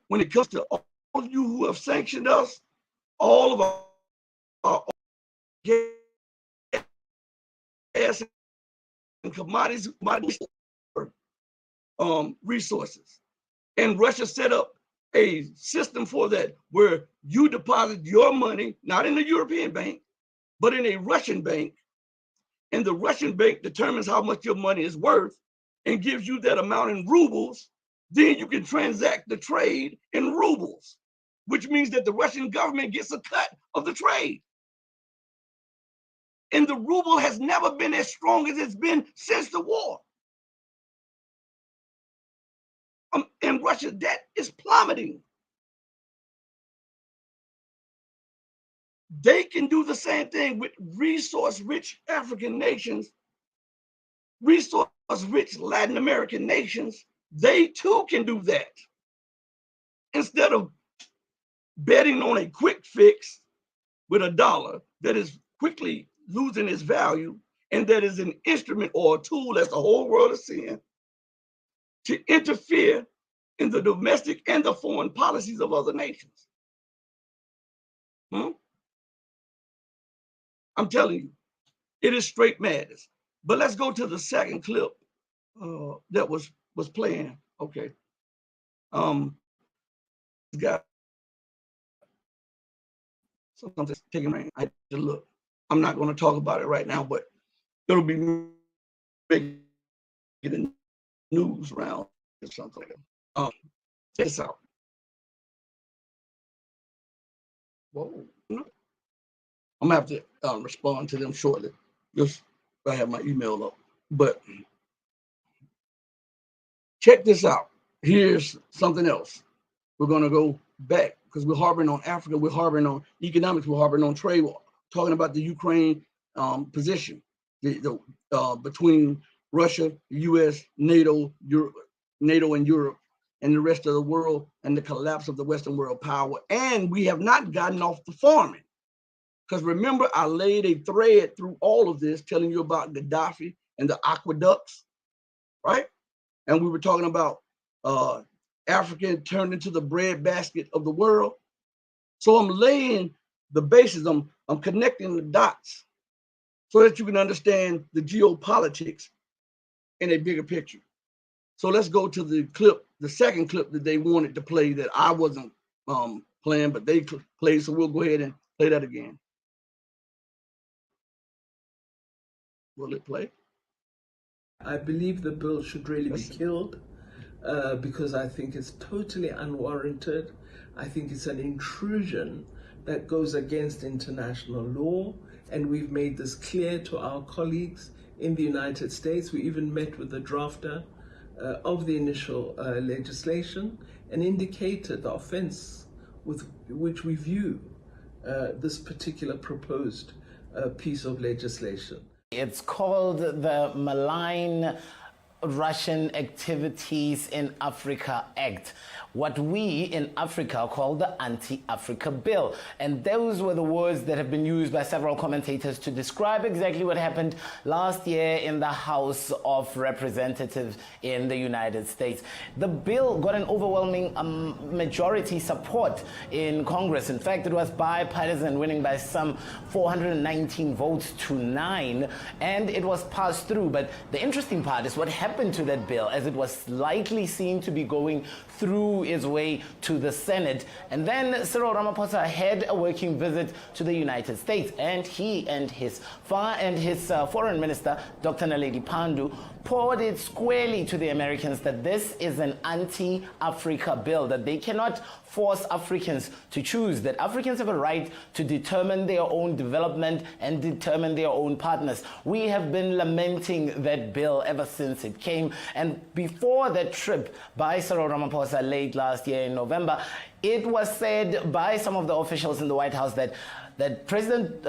when it comes to all of you who have sanctioned us, all of our gas and commodities resources. And Russia set up a system for that, where you deposit your money, not in a European bank, but in a Russian bank. And the Russian bank determines how much your money is worth and gives you that amount in rubles. Then you can transact the trade in rubles, which means that the Russian government gets a cut of the trade. And the ruble has never been as strong as it's been since the war. And Russia's debt is plummeting. They can do the same thing with resource-rich African nations, resource-rich Latin American nations. They too can do that. Instead of betting on a quick fix with a dollar that is quickly losing its value, and that is an instrument or a tool, as the whole world is seeing, to interfere in the domestic and the foreign policies of other nations. I'm telling you, it is straight madness. But let's go to the second clip that was was playing. Okay. Got something taking rain. I had to look. I'm not going to talk about it right now, but it'll be making the news round or something. Check this out. Whoa. I'm gonna have to respond to them shortly. Just I have my email up. But check this out. Here's something else. We're gonna go back because we're harboring on Africa, we're harboring on economics, we're harboring on trade, talking about the Ukraine position between Russia, the U.S., NATO, and Europe, and the rest of the world, and the collapse of the Western world power. And we have not gotten off the farming. Because remember, I laid a thread through all of this telling you about Gaddafi and the aqueducts, right? And we were talking about Africa turned into the breadbasket of the world. So I'm laying the basis, I'm connecting the dots so that you can understand the geopolitics in a bigger picture. So let's go to the clip, the second clip that they wanted to play that I wasn't playing, but they played. So we'll go ahead and play that again. Will it play? I believe the bill should really be killed because I think it's totally unwarranted. I think it's an intrusion that goes against international law, and we've made this clear to our colleagues in the United States. We even met with the drafter of the initial legislation and indicated the offense with which we view this particular proposed piece of legislation. It's called the Malign Russian Activities in Africa Act, what we in Africa call the Anti-Africa Bill. And those were the words that have been used by several commentators to describe exactly what happened last year in the House of Representatives in the United States. The bill got an overwhelming majority support in Congress. In fact, it was bipartisan, winning by some 419 votes to 9, and it was passed through. But the interesting part is what happened to that bill, as it was likely seen to be going through its way to the Senate. And then Cyril Ramaphosa had a working visit to the United States, and he and his foreign minister, Dr. Naledi Pandor, poured it squarely to the Americans that this is an anti-Africa bill, that they cannot force Africans to choose, that Africans have a right to determine their own development and determine their own partners. We have been lamenting that bill ever since it came. And before that trip by Cyril Ramaphosa late last year in November, it was said by some of the officials in the White House that President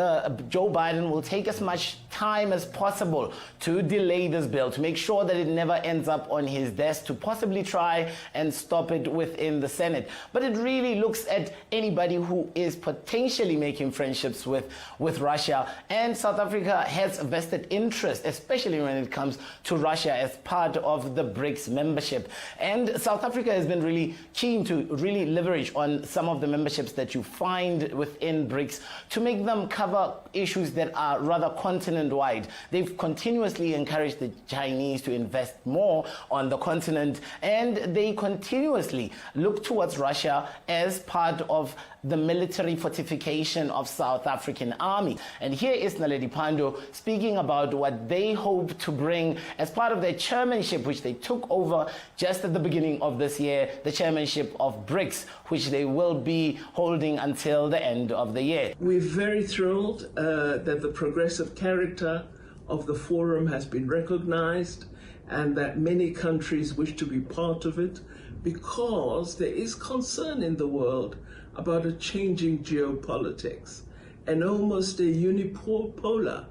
Joe Biden will take as much time as possible to delay this bill, to make sure that it never ends up on his desk, to possibly try and stop it within the Senate. But it really looks at anybody who is potentially making friendships with Russia. And South Africa has a vested interest, especially when it comes to Russia as part of the BRICS membership. And South Africa has been really keen to really leverage on some of the memberships that you find within BRICS to make them cover issues that are rather continent-wide. They've continuously encouraged the Chinese to invest more on the continent, and they continuously look towards Russia as part of the military fortification of South African army. And here is Naledi Pandor speaking about what they hope to bring as part of their chairmanship, which they took over just at the beginning of this year, the chairmanship of BRICS, which they will be holding until the end of the year. We're very thrilled that the progressive character of the forum has been recognized and that many countries wish to be part of it, because there is concern in the world about a changing geopolitics and almost a unipolar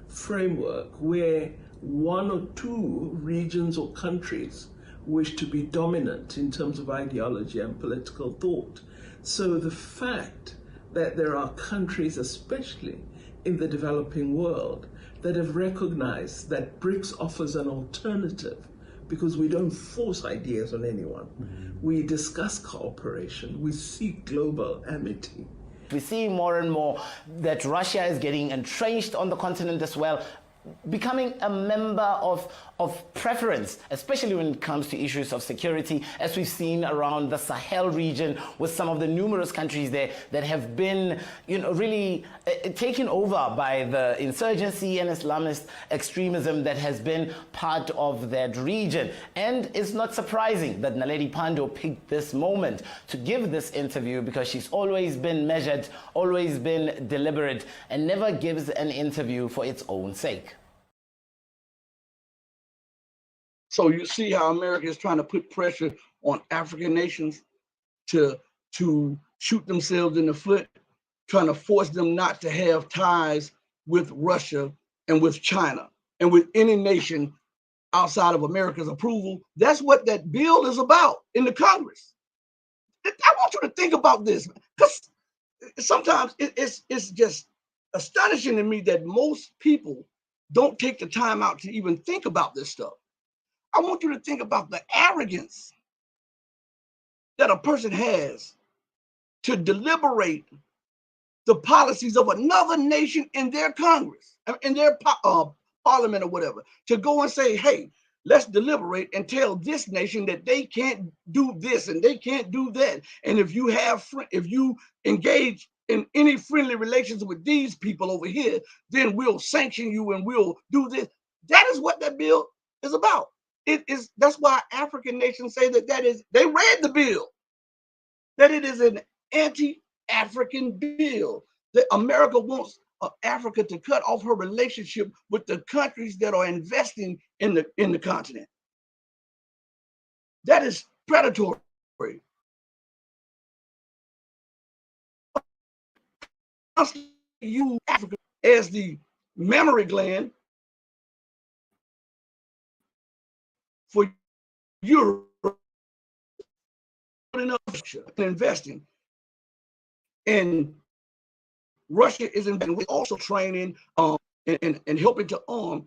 framework where one or two regions or countries wish to be dominant in terms of ideology and political thought. So the fact that there are countries, especially in the developing world, that have recognized that BRICS offers an alternative, because we don't force ideas on anyone. We discuss cooperation. We seek global amity. We see more and more that Russia is getting entrenched on the continent as well. becoming a member of preference, especially when it comes to issues of security, as we've seen around the Sahel region with some of the numerous countries there that have been, really taken over by the insurgency and Islamist extremism that has been part of that region. And it's not surprising that Naledi Pandor picked this moment to give this interview, because she's always been measured, always been deliberate, and never gives an interview for its own sake. So you see how America is trying to put pressure on African nations to shoot themselves in the foot, trying to force them not to have ties with Russia and with China and with any nation outside of America's approval. That's what that bill is about in the Congress. I want you to think about this, because sometimes it's just astonishing to me that most people don't take the time out to even think about this stuff. I want you to think about the arrogance that a person has to deliberate the policies of another nation in their Congress, in their parliament or whatever, to go and say, hey, let's deliberate and tell this nation that they can't do this and they can't do that. And if you engage in any friendly relations with these people over here, then we'll sanction you and we'll do this. That is what that bill is about. That's why African nations say they read the bill, that it is an anti-African bill, that America wants Africa to cut off her relationship with the countries that are investing in the continent. That is predatory. Use Africa as the mammary gland for Europe and investing. And Russia is investing, also training and helping to arm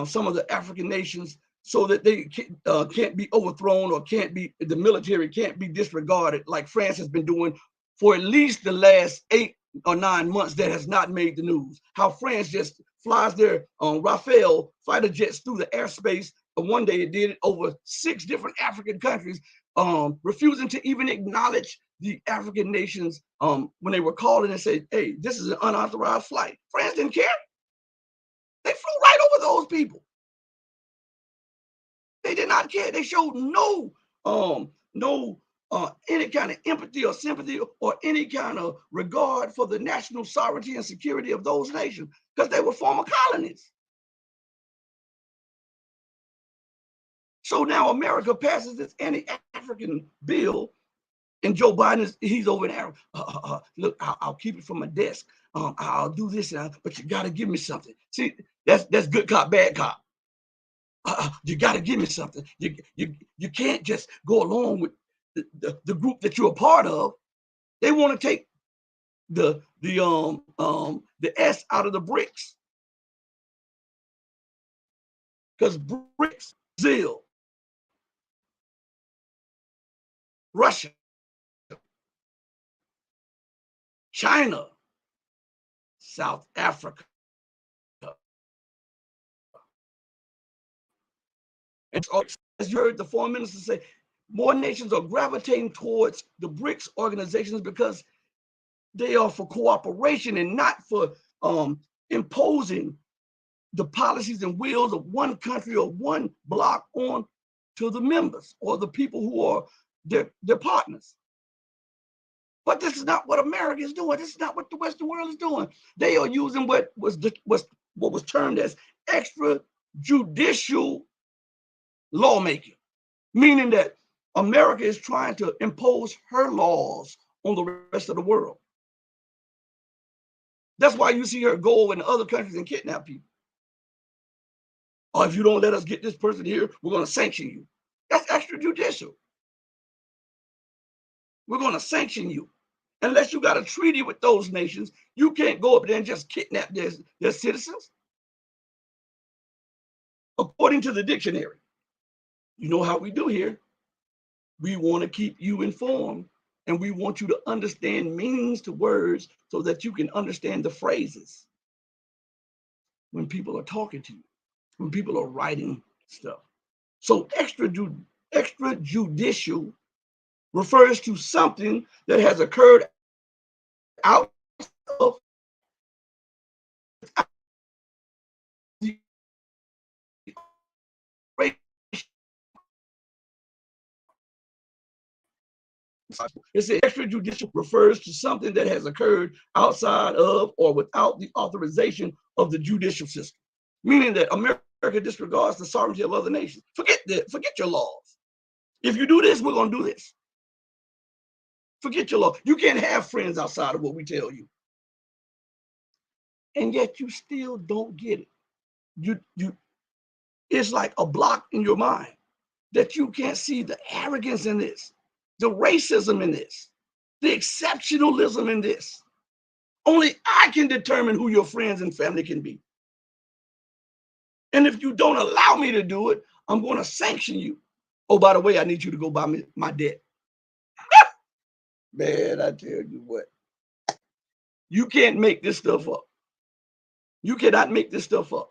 some of the African nations so that they can't be overthrown or the military can't be disregarded, like France has been doing for at least the last 8 or 9 months. That has not made the news. How France just flies their Rafale fighter jets through the airspace. One day it did it over 6 different African countries, refusing to even acknowledge the African nations when they were calling and said, hey, this is an unauthorized flight. France didn't care. They flew right over those people. They did not care. They showed no any kind of empathy or sympathy or any kind of regard for the national sovereignty and security of those nations, because they were former colonies. So now America passes this anti-African bill, and Joe Biden he's over there. Look, I'll keep it from my desk. I'll do this, but you got to give me something. See, that's good cop, bad cop. You got to give me something. You can't just go along with the group that you're a part of. They want to take the S out of the BRICS, because BRICS, Brazil, Russia, China, South Africa. And as you heard the foreign minister say, more nations are gravitating towards the BRICS organizations because they are for cooperation and not for imposing the policies and wills of one country or one bloc on to the members or the people who are their partners. But this is not what America is doing. This is not what the Western world is doing. They are using what was termed as extrajudicial lawmaking, meaning that America is trying to impose her laws on the rest of the world. That's why you see her go in other countries and kidnap people. Or if you don't let us get this person here, we're going to sanction you. That's extrajudicial. We're going to sanction you. Unless you got a treaty with those nations, you can't go up there and just kidnap their citizens. According to the dictionary, you know how we do here. We want to keep you informed, and we want you to understand meanings to words so that you can understand the phrases. when people are talking to you, when people are writing stuff. So extrajudicial refers to something that has occurred out of the It says extrajudicial refers to something that has occurred outside of or without the authorization of the judicial system, meaning that America disregards the sovereignty of other nations. Forget that. Forget your laws. If you do this, we're going to do this. Forget your law. You can't have friends outside of what we tell you. And yet you still don't get it. It's like a block in your mind that you can't see the arrogance in this, the racism in this, the exceptionalism in this. Only I can determine who your friends and family can be. And if you don't allow me to do it, I'm going to sanction you. Oh, by the way, I need you to go buy me my debt. Man, I tell you what. You can't make this stuff up. You cannot make this stuff up.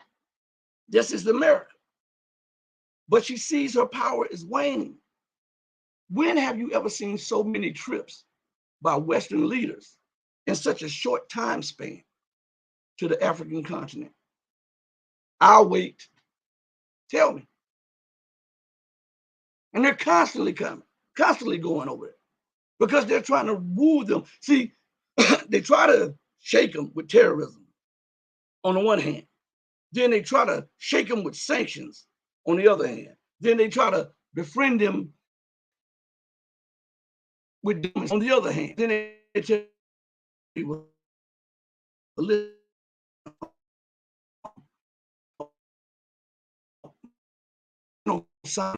This is America. But she sees her power is waning. When have you ever seen so many trips by Western leaders in such a short time span to the African continent? I'll wait. Tell me. And they're constantly coming, constantly going over it because they're trying to woo them. See, they try to shake them with terrorism on the one hand. Then they try to shake them with sanctions on the other hand. Then they try to befriend them with demons on the other hand. Then they tell you, listen,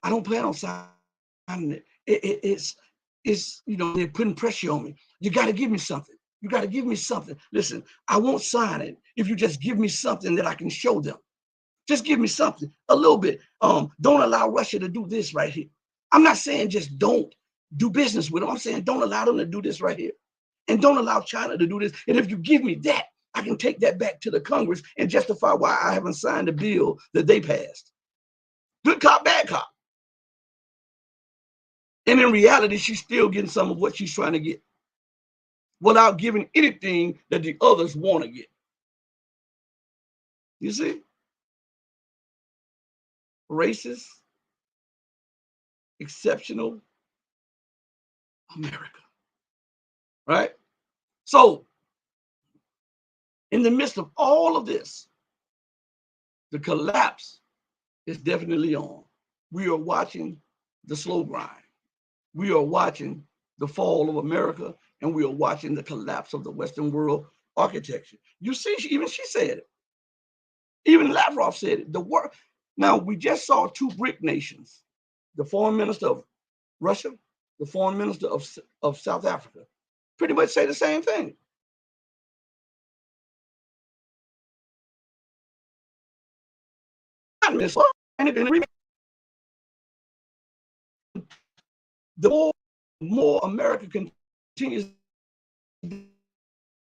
I don't plan on signing it. It's they're putting pressure on me. You got to give me something. You got to give me something. Listen, I won't sign it if you just give me something that I can show them. Just give me something, a little bit. Don't allow Russia to do this right here. I'm not saying just don't do business with them. I'm saying don't allow them to do this right here. And don't allow China to do this. And if you give me that, I can take that back to the Congress and justify why I haven't signed a bill that they passed. Good cop, bad cop. And in reality, she's still getting some of what she's trying to get without giving anything that the others want to get. You see? Racist, exceptional America. Right? So, in the midst of all of this, the collapse is definitely on. We are watching the slow grind. We are watching the fall of America, and we are watching the collapse of the Western world architecture. You see, she said it. Even Lavrov said it. Now, we just saw two BRIC nations, the foreign minister of Russia, the foreign minister of South Africa, pretty much say the same thing. The more America continues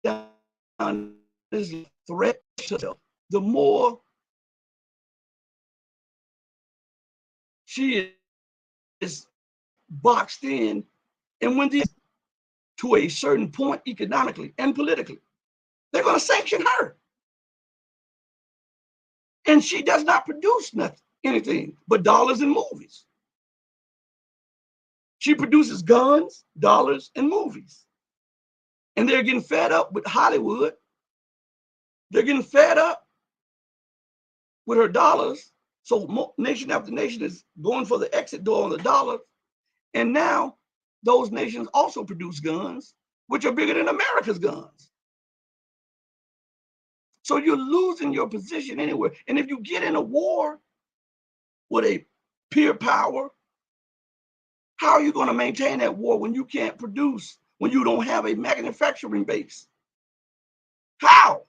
down this threat, the more she is boxed in, and when to a certain point economically and politically, they're going to sanction her. And she does not produce anything but dollars and movies. She produces guns, dollars, and movies. And they're getting fed up with Hollywood. They're getting fed up with her dollars. So nation after nation is going for the exit door on the dollar. And now those nations also produce guns, which are bigger than America's guns. So you're losing your position anywhere. And if you get in a war with a peer power, how are you going to maintain that war when you can't produce, when you don't have a manufacturing base? How?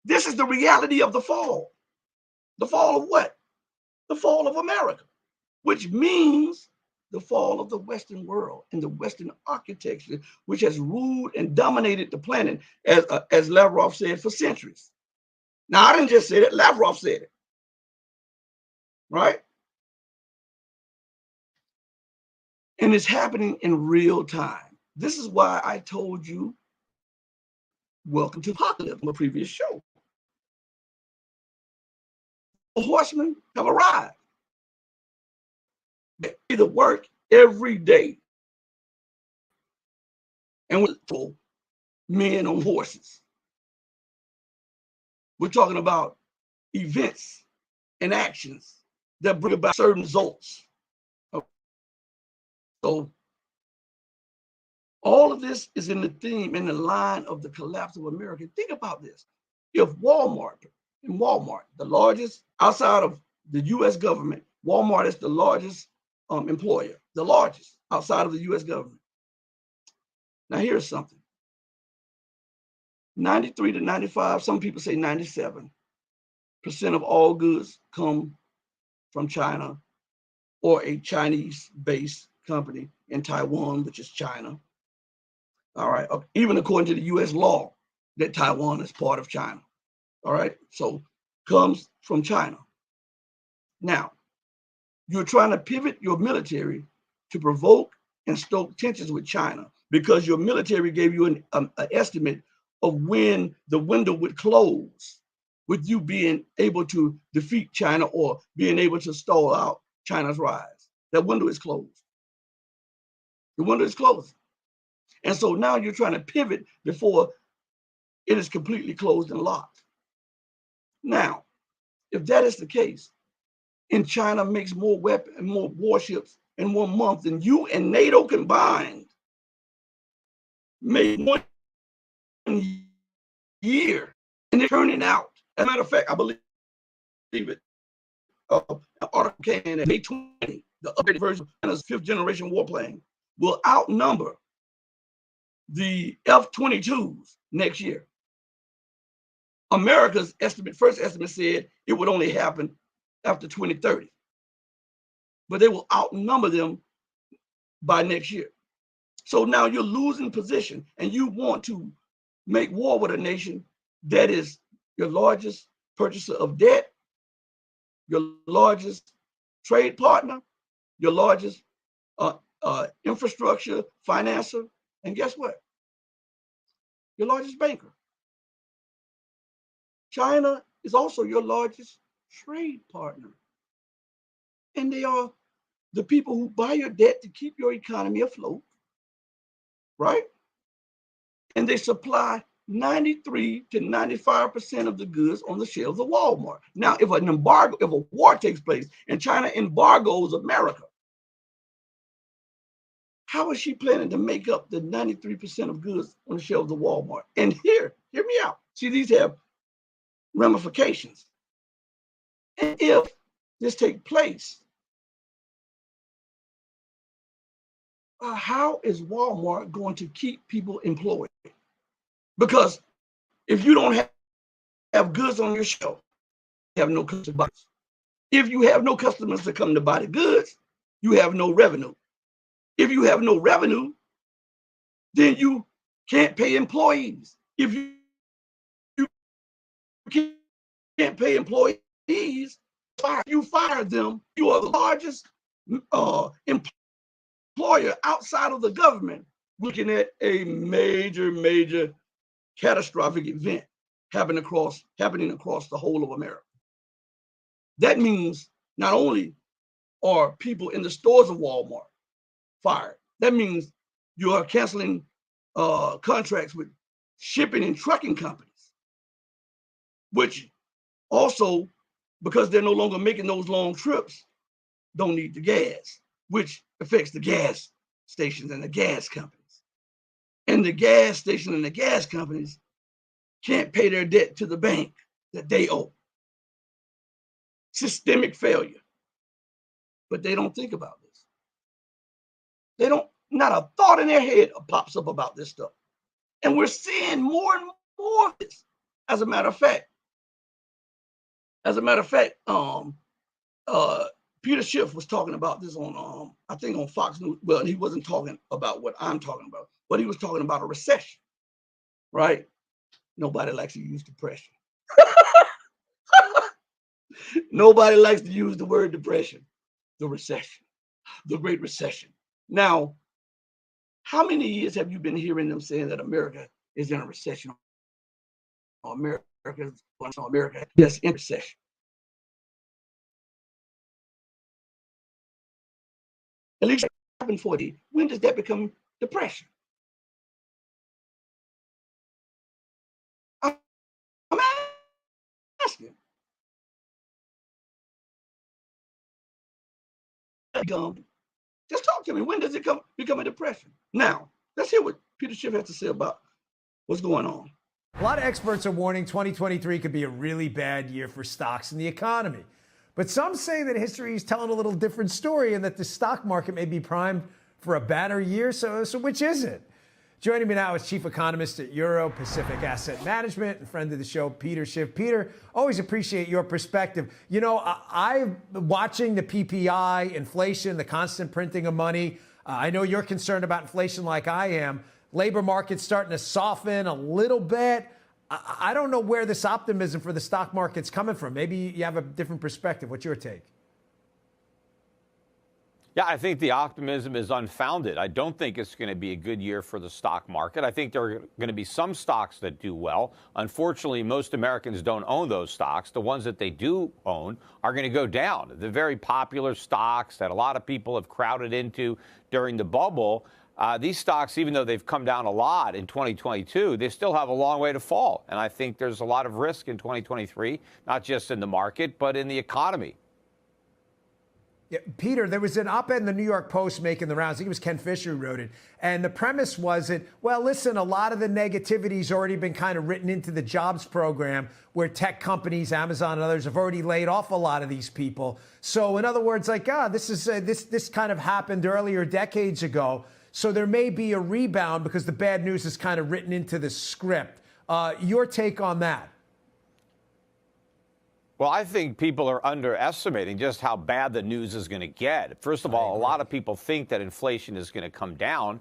This is the reality of the fall. The fall of what? The fall of America, which means the fall of the Western world and the Western architecture, which has ruled and dominated the planet, as Lavrov said, for centuries. Now, I didn't just say it, Lavrov said it, right? And it's happening in real time. This is why I told you, welcome to Apocalyptic, my previous show. The horsemen have arrived. They do the work every day. And we're men on horses. We're talking about events and actions that bring about certain results. So all of this is in the theme, in the line of the collapse of America. Think about this. If Walmart, the largest outside of the US government, Walmart is the largest employer, the largest outside of the US government. Now here's something. 93 to 95, some people say 97% of all goods come from China or a Chinese-based company in Taiwan, which is China. All right, even according to the US law, that Taiwan is part of China. All right, so comes from China. Now, you're trying to pivot your military to provoke and stoke tensions with China because your military gave you an estimate of when the window would close with you being able to defeat China or being able to stall out China's rise. That window is closed. The window is closed. And so now you're trying to pivot before it is completely closed and locked. Now, if that is the case, and China makes more weapons and more warships in 1 month than you and NATO combined made 1 year, and they're turning out. As a matter of fact, I believe it. An article came in at May 20, the updated version of China's 5th generation warplane will outnumber the F-22s next year. America's first estimate said it would only happen after 2030, but they will outnumber them by next year. So now you're losing position and you want to make war with a nation that is your largest purchaser of debt, your largest trade partner, your largest infrastructure financer, and guess what? Your largest banker. China is also your largest trade partner. And they are the people who buy your debt to keep your economy afloat, right? And they supply 93 to 95% of the goods on the shelves of Walmart. Now, if a war takes place and China embargoes America, how is she planning to make up the 93% of goods on the shelves of Walmart? And hear me out. See, these have ramifications. And if this takes place, how is Walmart going to keep people employed? Because if you don't have goods on your shelf, you have no customers. If you have no customers to come to buy the goods, you have no revenue. If you have no revenue, then you can't pay employees. If you can't pay employees, you fire them. You are the largest employer outside of the government, looking at a major catastrophic event happening across the whole of America. That means not only are people in the stores of Walmart fired, that means you are canceling contracts with shipping and trucking companies, which also, because they're no longer making those long trips, don't need the gas, which affects the gas stations and the gas companies. And the gas station and the gas companies can't pay their debt to the bank that they owe. Systemic failure. But they don't think about this. They don't, not a thought in their head pops up about this stuff. And we're seeing more and more of this. As a matter of fact, Peter Schiff was talking about this on, I think on Fox News. Well, he wasn't talking about what I'm talking about, but he was talking about a recession, right? Nobody likes to use depression. Nobody likes to use the word depression, the recession, the Great Recession. Now, how many years have you been hearing them saying that America is in a recession? Or America, yes, in recession. At least happened for you. When does that become depression? I'm asking. Just talk to me. When does it become a depression? Now, let's hear what Peter Schiff has to say about what's going on. A lot of experts are warning 2023 could be a really bad year for stocks and the economy. But some say that history is telling a little different story and that the stock market may be primed for a banner year. So which is it? Joining me now is Chief Economist at Euro Pacific Asset Management and friend of the show, Peter Schiff. Peter, always appreciate your perspective. You know, I'm watching the PPI, inflation, the constant printing of money. I know you're concerned about inflation like I am. Labor market's starting to soften a little bit. I don't know where this optimism for the stock market's coming from. Maybe you have a different perspective. What's your take? Yeah, I think the optimism is unfounded. I don't think it's going to be a good year for the stock market. I think there are going to be some stocks that do well. Unfortunately, most Americans don't own those stocks. The ones that they do own are going to go down. The very popular stocks that a lot of people have crowded into during the bubble, these stocks, even though they've come down a lot in 2022, they still have a long way to fall. And I think there's a lot of risk in 2023, not just in the market, but in the economy. Yeah, Peter, there was an op-ed in the New York Post making the rounds. I think it was Ken Fisher who wrote it. And the premise was that, well, listen, a lot of the negativity's already been kind of written into the jobs program where tech companies, Amazon and others have already laid off a lot of these people. So in other words, like, this kind of happened earlier decades ago. So there may be a rebound because the bad news is kind of written into the script. Your take on that? Well, I think people are underestimating just how bad the news is going to get. First of all, a lot of people think that inflation is going to come down.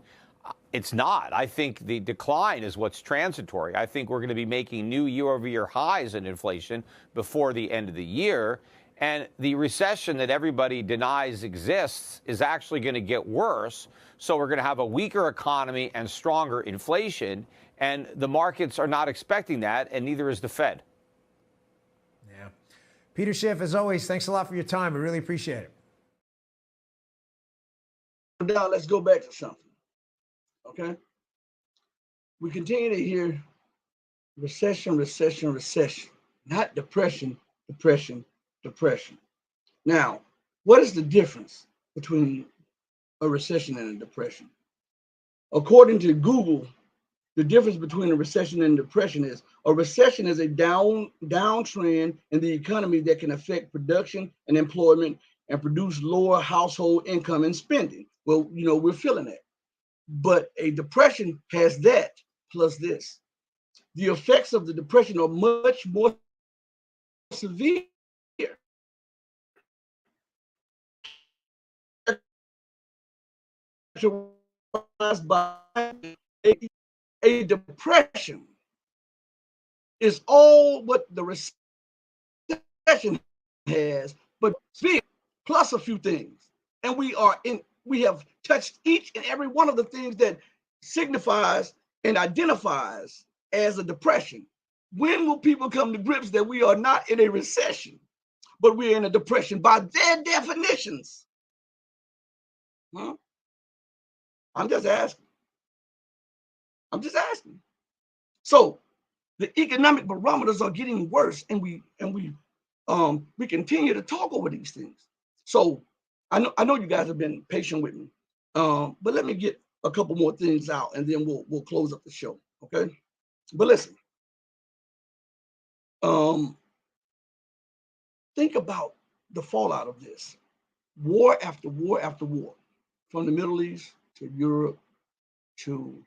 It's not. I think the decline is what's transitory. I think we're going to be making new year-over-year highs in inflation before the end of the year. And the recession that everybody denies exists is actually going to get worse. So we're going to have a weaker economy and stronger inflation. And the markets are not expecting that, and neither is the Fed. Yeah. Peter Schiff, as always, thanks a lot for your time. We really appreciate it. Now let's go back to something. Okay? We continue to hear recession, recession, recession, not depression, depression, depression. Now, what is the difference between a recession and a depression? According to Google, the difference between a recession and depression is a recession is a downtrend in the economy that can affect production and employment and produce lower household income and spending. Well, you know, we're feeling that. But a depression has that plus this. The effects of the depression are much more severe. By a depression is all what the recession has, but big plus a few things. And we have touched each and every one of the things that signifies and identifies as a depression. When will people come to grips that we are not in a recession, but we're in a depression by their definitions? Huh? I'm just asking. So the economic barometers are getting worse, and we continue to talk over these things. So I know you guys have been patient with me, but let me get a couple more things out, and then we'll close up the show. Okay, but listen, think about the fallout of this war after war after war, from the Middle East to Europe to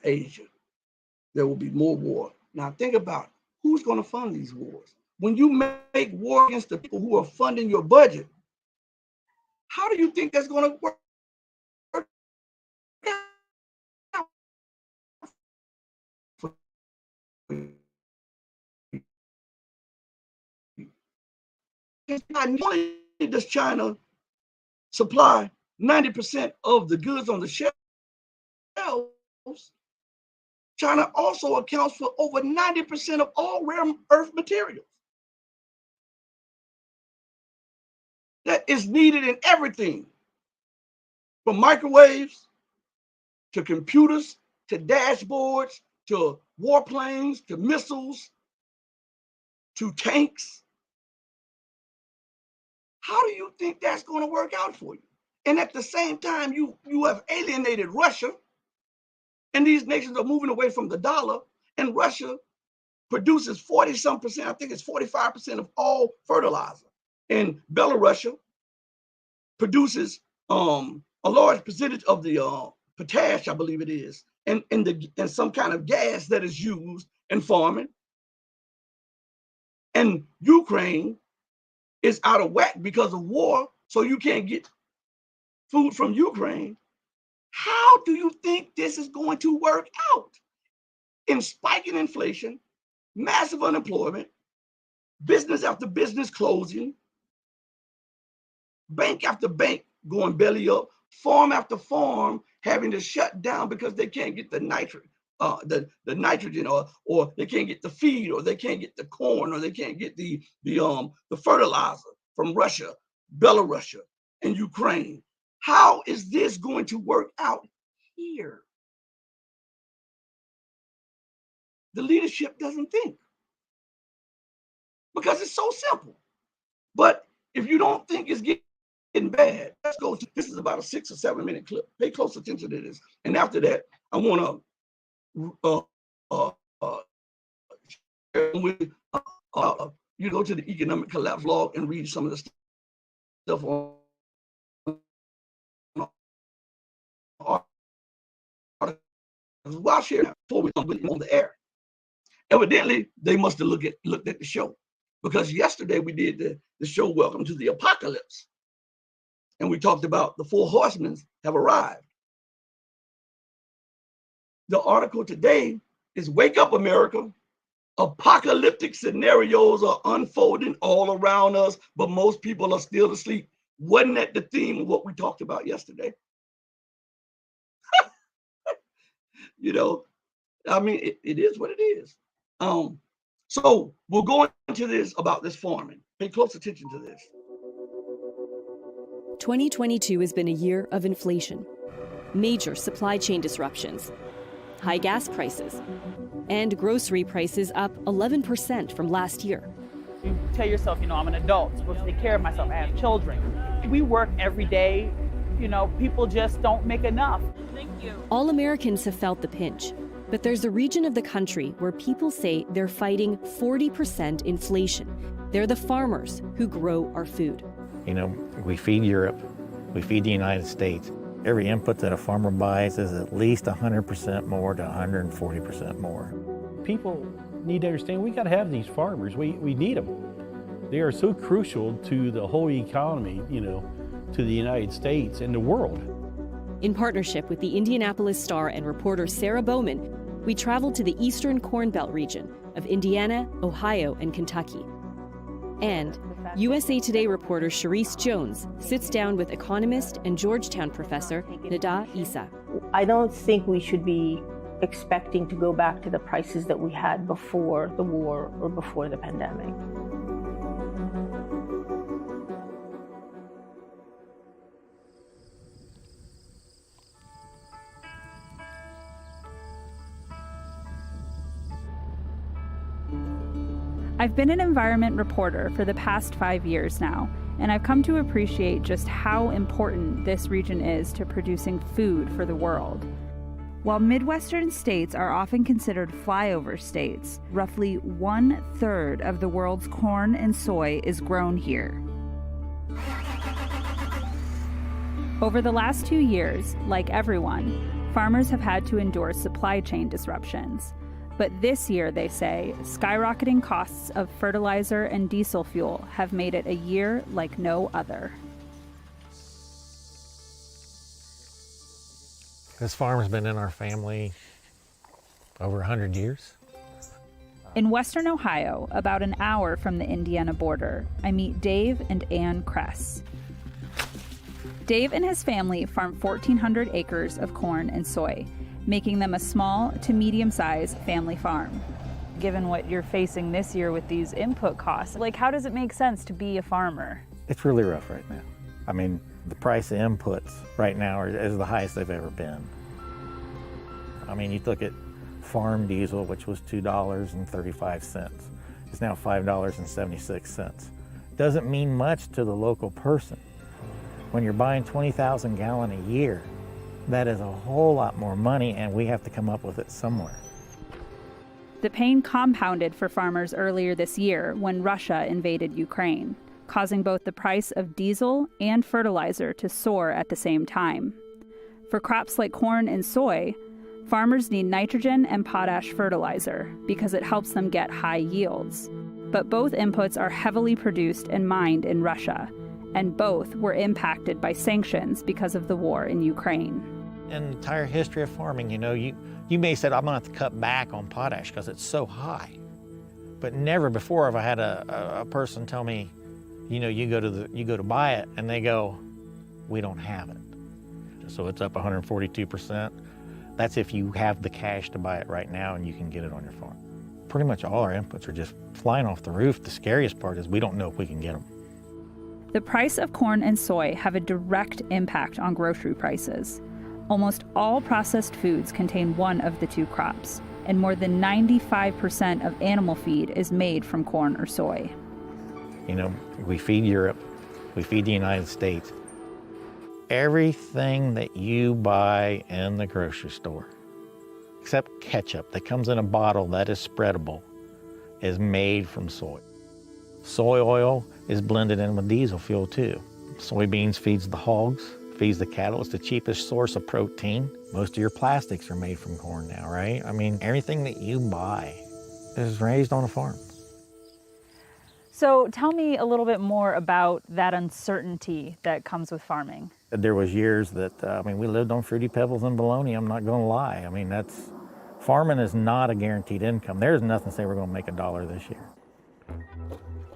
Asia. There will be more war. Now think about who's going to fund these wars. When you make war against the people who are funding your budget, how do you think that's going to work? not only does China supply 90% of the goods on the shelves, China also accounts for over 90% of all rare earth materials that is needed in everything from microwaves to computers to dashboards to warplanes to missiles to tanks. How do you think that's going to work out for you? And at the same time, you have alienated Russia, and these nations are moving away from the dollar, and Russia produces 40-some percent, I think it's 45% of all fertilizer. And Belarus produces a large percentage of the potash, I believe it is, and some kind of gas that is used in farming. And Ukraine is out of whack because of war, so you can't get food from Ukraine. How do you think this is going to work out? In spiking inflation, massive unemployment, business after business closing, bank after bank going belly up, farm after farm having to shut down because they can't get the nitrogen, or they can't get the feed, or they can't get the corn, or they can't get the fertilizer from Russia, Belarus, and Ukraine. How is this going to work out here? The leadership doesn't think, because it's so simple. But if you don't think it's getting bad, let's go to, this is about a 6 or 7 minute clip. Pay close attention to this. And after that, I want to you go to the economic collapse log and read some of the stuff on while sharing before we on the air. Evidently, they must have looked at the show, because yesterday we did the show Welcome to the Apocalypse, and we talked about the 4 horsemen have arrived. The article today is Wake Up America. Apocalyptic scenarios are unfolding all around us, but most people are still asleep. Wasn't that the theme of what we talked about yesterday? I mean, it is what it is. So we'll go into this about this farming. Pay close attention to this. 2022 has been a year of inflation, major supply chain disruptions, high gas prices, and grocery prices up 11% from last year. You tell yourself, I'm an adult, supposed to take care of myself, I have children. We work every day, people just don't make enough. Thank you. All Americans have felt the pinch, but there's a region of the country where people say they're fighting 40% inflation. They're the farmers who grow our food. We feed Europe, we feed the United States. Every input that a farmer buys is at least 100% more to 140% more. People need to understand we got to have these farmers. We need them. They are so crucial to the whole economy, to the United States and the world. In partnership with the Indianapolis Star and reporter Sarah Bowman, we traveled to the Eastern Corn Belt region of Indiana, Ohio, and Kentucky. And USA Today reporter Sharice Jones sits down with economist and Georgetown professor Nada Issa. I don't think we should be expecting to go back to the prices that we had before the war or before the pandemic. I've been an environment reporter for the past 5 years now, and I've come to appreciate just how important this region is to producing food for the world. While Midwestern states are often considered flyover states, roughly 1/3 of the world's corn and soy is grown here. Over the last 2 years, like everyone, farmers have had to endure supply chain disruptions. But this year, they say, skyrocketing costs of fertilizer and diesel fuel have made it a year like no other. This farm's been in our family over 100 years. In western Ohio, about an hour from the Indiana border, I meet Dave and Ann Kress. Dave and his family farm 1,400 acres of corn and soy, making them a small to medium-sized family farm. Given what you're facing this year with these input costs, like, how does it make sense to be a farmer? It's really rough right now. I mean, the price of inputs right now is the highest they've ever been. I mean, you look at farm diesel, which was $2.35. It's now $5.76. Doesn't mean much to the local person. When you're buying 20,000 gallons a year, that is a whole lot more money, and we have to come up with it somewhere. The pain compounded for farmers earlier this year when Russia invaded Ukraine, causing both the price of diesel and fertilizer to soar at the same time. For crops like corn and soy, farmers need nitrogen and potash fertilizer because it helps them get high yields. But both inputs are heavily produced and mined in Russia, and both were impacted by sanctions because of the war in Ukraine. In the entire history of farming, you may say, I'm gonna have to cut back on potash because it's so high. But never before have I had a person tell me, you go to buy it and they go, we don't have it. So it's up 142%. That's if you have the cash to buy it right now and you can get it on your farm. Pretty much all our inputs are just flying off the roof. The scariest part is we don't know if we can get them. The price of corn and soy have a direct impact on grocery prices. Almost all processed foods contain one of the two crops, and more than 95% of animal feed is made from corn or soy. We feed Europe, we feed the United States. Everything that you buy in the grocery store, except ketchup that comes in a bottle that is spreadable, is made from soy. Soy oil is blended in with diesel fuel too. Soybeans feeds the hogs, feeds the cattle. It's the cheapest source of protein. Most of your plastics are made from corn now, right? I mean, everything that you buy is raised on a farm. So tell me a little bit more about that uncertainty that comes with farming. There was years that, we lived on Fruity Pebbles and bologna, I'm not gonna lie. I mean, farming is not a guaranteed income. There's nothing to say we're gonna make $1 this year.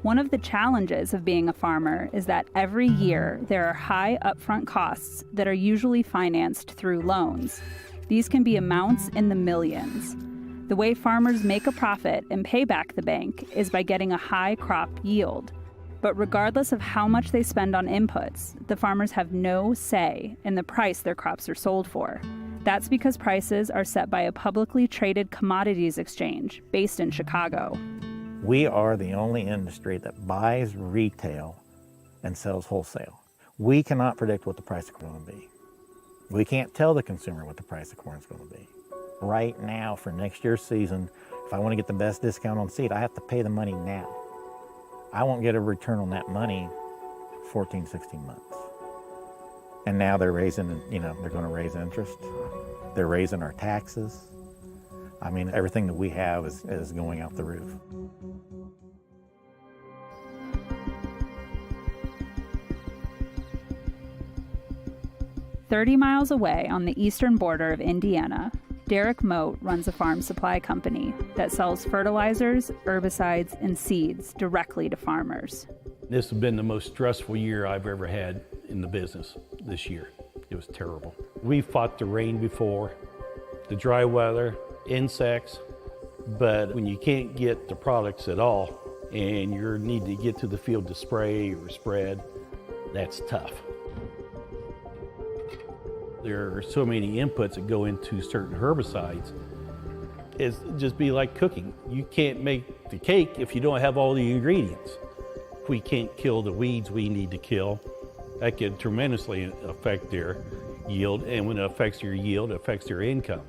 One of the challenges of being a farmer is that every year there are high upfront costs that are usually financed through loans. These can be amounts in the millions. The way farmers make a profit and pay back the bank is by getting a high crop yield. But regardless of how much they spend on inputs, the farmers have no say in the price their crops are sold for. That's because prices are set by a publicly traded commodities exchange based in Chicago. We are the only industry that buys retail and sells wholesale. We cannot predict what the price of corn will be. We can't tell the consumer what the price of corn is going to be. Right now, for next year's season, if I want to get the best discount on seed, I have to pay the money now. I won't get a return on that money 14, 16 months. And now they're raising, they're going to raise interest. They're raising our taxes. I mean, everything that we have is going out the roof. "30 miles away on the eastern border of Indiana, Derek Moat runs a farm supply company that sells fertilizers, herbicides, and seeds directly to farmers. This has been the most stressful year I've ever had in the business this year. It was terrible. We fought the rain before, the dry weather, insects, but when you can't get the products at all and you need to get to the field to spray or spread, that's tough. There are so many inputs that go into certain herbicides. It's just be like cooking. You can't make the cake if you don't have all the ingredients. If we can't kill the weeds we need to kill, that can tremendously affect their yield, and when it affects your yield, it affects their income.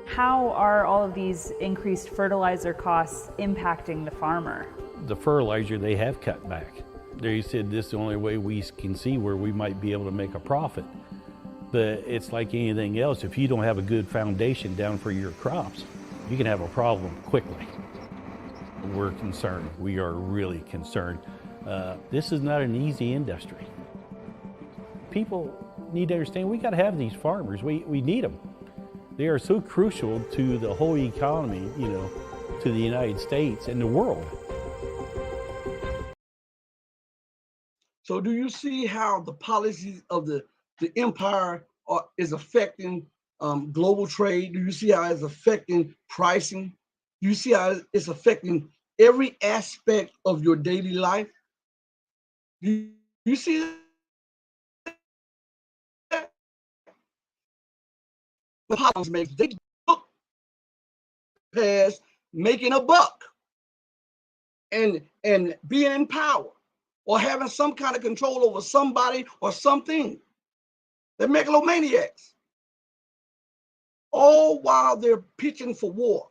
How are all of these increased fertilizer costs impacting the farmer? The fertilizer they have cut back. They said this is the only way we can see where we might be able to make a profit. But it's like anything else, if you don't have a good foundation down for your crops, you can have a problem quickly. We're concerned. We are really concerned. This is not an easy industry. People need to understand we got to have these farmers. We need them. They are so crucial to the whole economy, to the United States and the world. So do you see how the policies of the empire is affecting global trade? Do you see how it's affecting pricing? Do you see how it's affecting every aspect of your daily life? Do you see that? The policies make they look past making a buck and being in power or having some kind of control over somebody or something. They're megalomaniacs. All while they're pitching for war.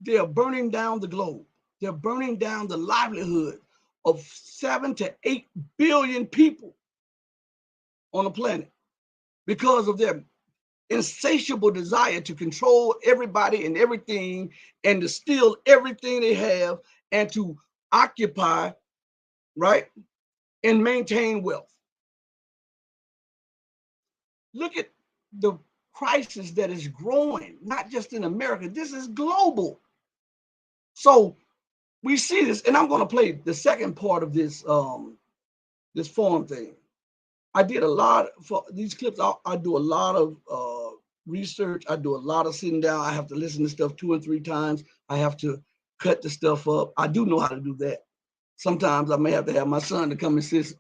They're burning down the globe. They're burning down the livelihood of 7 to 8 billion people on the planet because of their insatiable desire to control everybody and everything and to steal everything they have and to occupy, right, and maintain wealth. Look at the crisis that is growing, not just in America. This is global. So we see this, and I'm going to play the second part of this this forum thing. I did a lot for these clips. I do a lot of research. I do a lot of sitting down. I have to listen to stuff 2 and 3 times. I have to cut the stuff up. I do know how to do that. Sometimes I may have to have my son to come assist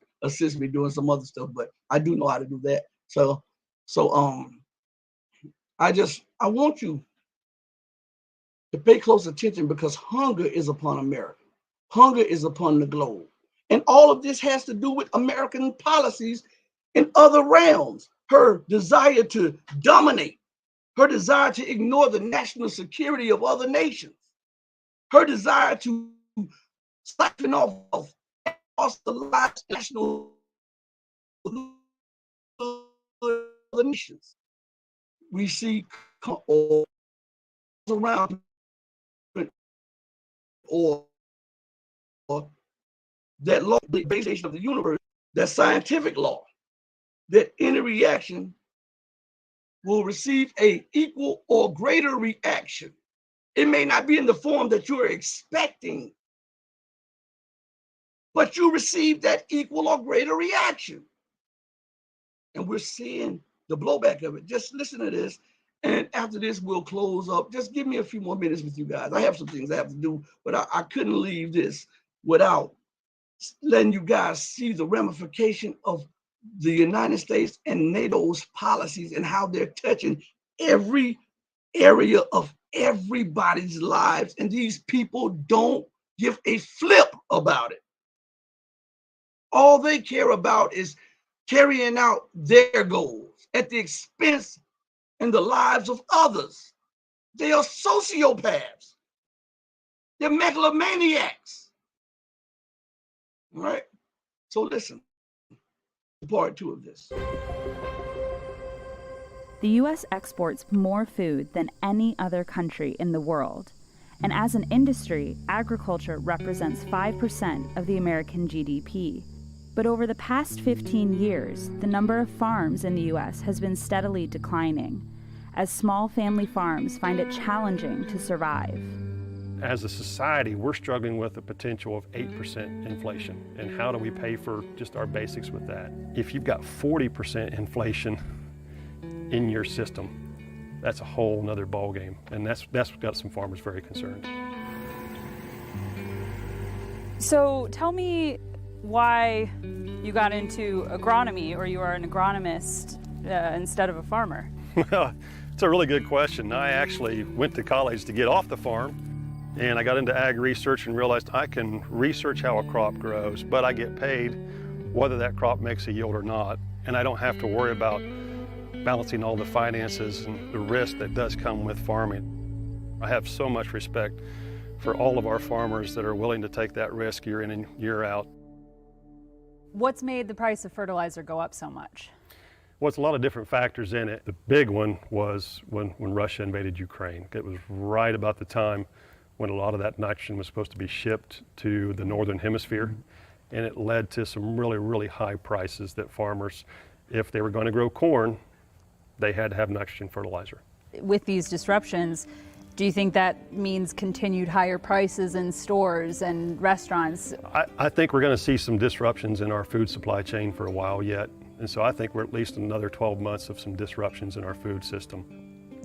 me doing some other stuff, but I do know how to do that. So I want you to pay close attention because hunger is upon America. Hunger is upon the globe. And all of this has to do with American policies in other realms. Her desire to dominate, her desire to ignore the national security of other nations, her desire to siphon off the lives of national other nations. We see all around or that law, the basis of the universe, that scientific law, that any reaction will receive a equal or greater reaction. It may not be in the form that you're expecting, but you receive that equal or greater reaction. And we're seeing the blowback of it. Just listen to this. And after this, we'll close up. Just give me a few more minutes with you guys. I have some things I have to do, but I couldn't leave this without letting you guys see the ramification of the United States and NATO's policies and how they're touching every area of everybody's lives. And these people don't give a flip about it. All they care about is carrying out their goals at the expense and the lives of others. They are sociopaths. They're megalomaniacs. All right? So listen, part 2 of this. The U.S. exports more food than any other country in the world. And as an industry, agriculture represents 5% of the American GDP. But over the past 15 years, the number of farms in the U.S. has been steadily declining, as small family farms find it challenging to survive. As a society, we're struggling with the potential of 8% inflation. And how do we pay for just our basics with that? If you've got 40% inflation in your system, that's a whole nother ballgame. And that's got some farmers very concerned. So tell me why you got into agronomy, or you are an agronomist instead of a farmer. Well, it's a really good question. I actually went to college to get off the farm, and I got into ag research and realized I can research how a crop grows, but I get paid whether that crop makes a yield or not, and I don't have to worry about balancing all the finances and the risk that does come with farming. I have so much respect for all of our farmers that are willing to take that risk year in and year out. What's made the price of fertilizer go up so much? Well, it's a lot of different factors in it. The big one was when Russia invaded Ukraine. It was right about the time when a lot of that nitrogen was supposed to be shipped to the northern hemisphere, and it led to some really, really high prices that farmers, if they were going to grow corn, they had to have nitrogen fertilizer. With these disruptions, Do you think that means continued higher prices in stores and restaurants? I think we're going to see some disruptions in our food supply chain for a while yet. And so I think we're at least another 12 months of some disruptions in our food system.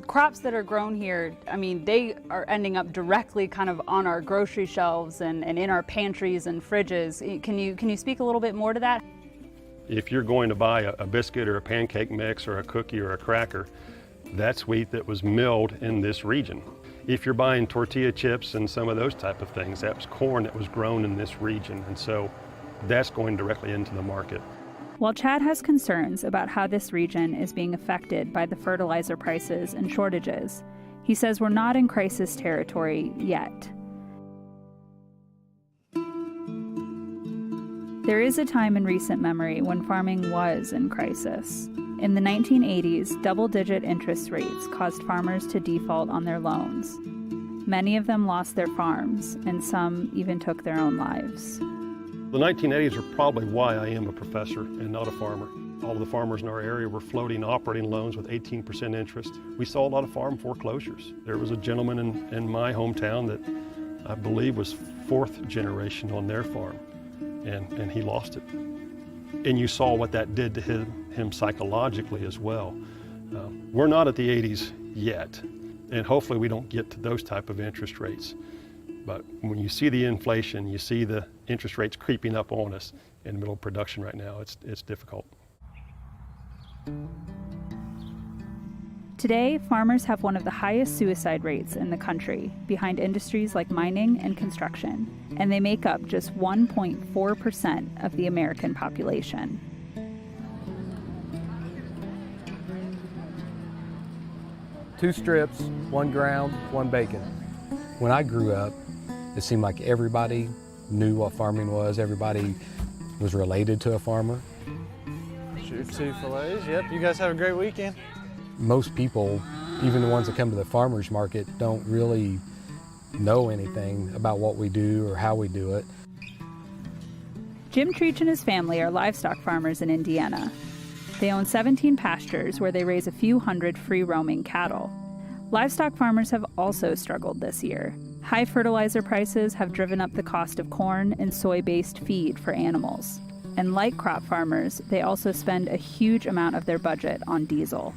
Crops that are grown here, I mean, they are ending up directly kind of on our grocery shelves and in our pantries and fridges. Can you speak a little bit more to that? If you're going to buy a biscuit or a pancake mix or a cookie or a cracker, that's wheat that was milled in this region. If you're buying tortilla chips and some of those type of things, that was corn that was grown in this region. And so that's going directly into the market. While Chad has concerns about how this region is being affected by the fertilizer prices and shortages, he says we're not in crisis territory yet. There is a time in recent memory when farming was in crisis. In the 1980s, double-digit interest rates caused farmers to default on their loans. Many of them lost their farms, and some even took their own lives. The 1980s are probably why I am a professor and not a farmer. All of the farmers in our area were floating operating loans with 18% interest. We saw a lot of farm foreclosures. There was a gentleman in my hometown that I believe was fourth generation on their farm, and he lost it. And you saw what that did to him psychologically as well. We're not at the 80s yet, and hopefully we don't get to those type of interest rates. But when you see the inflation, you see the interest rates creeping up on us in the middle of production right now, it's difficult. Today, farmers have one of the highest suicide rates in the country, behind industries like mining and construction, and they make up just 1.4% of the American population. Two strips, one ground, one bacon. When I grew up, it seemed like everybody knew what farming was. Everybody was related to a farmer. Shoot 2 fillets. Yep, you guys have a great weekend. Most people, even the ones that come to the farmer's market, don't really know anything about what we do or how we do it. Jim Treach and his family are livestock farmers in Indiana. They own 17 pastures where they raise a few hundred free-roaming cattle. Livestock farmers have also struggled this year. High fertilizer prices have driven up the cost of corn and soy-based feed for animals. And like crop farmers, they also spend a huge amount of their budget on diesel.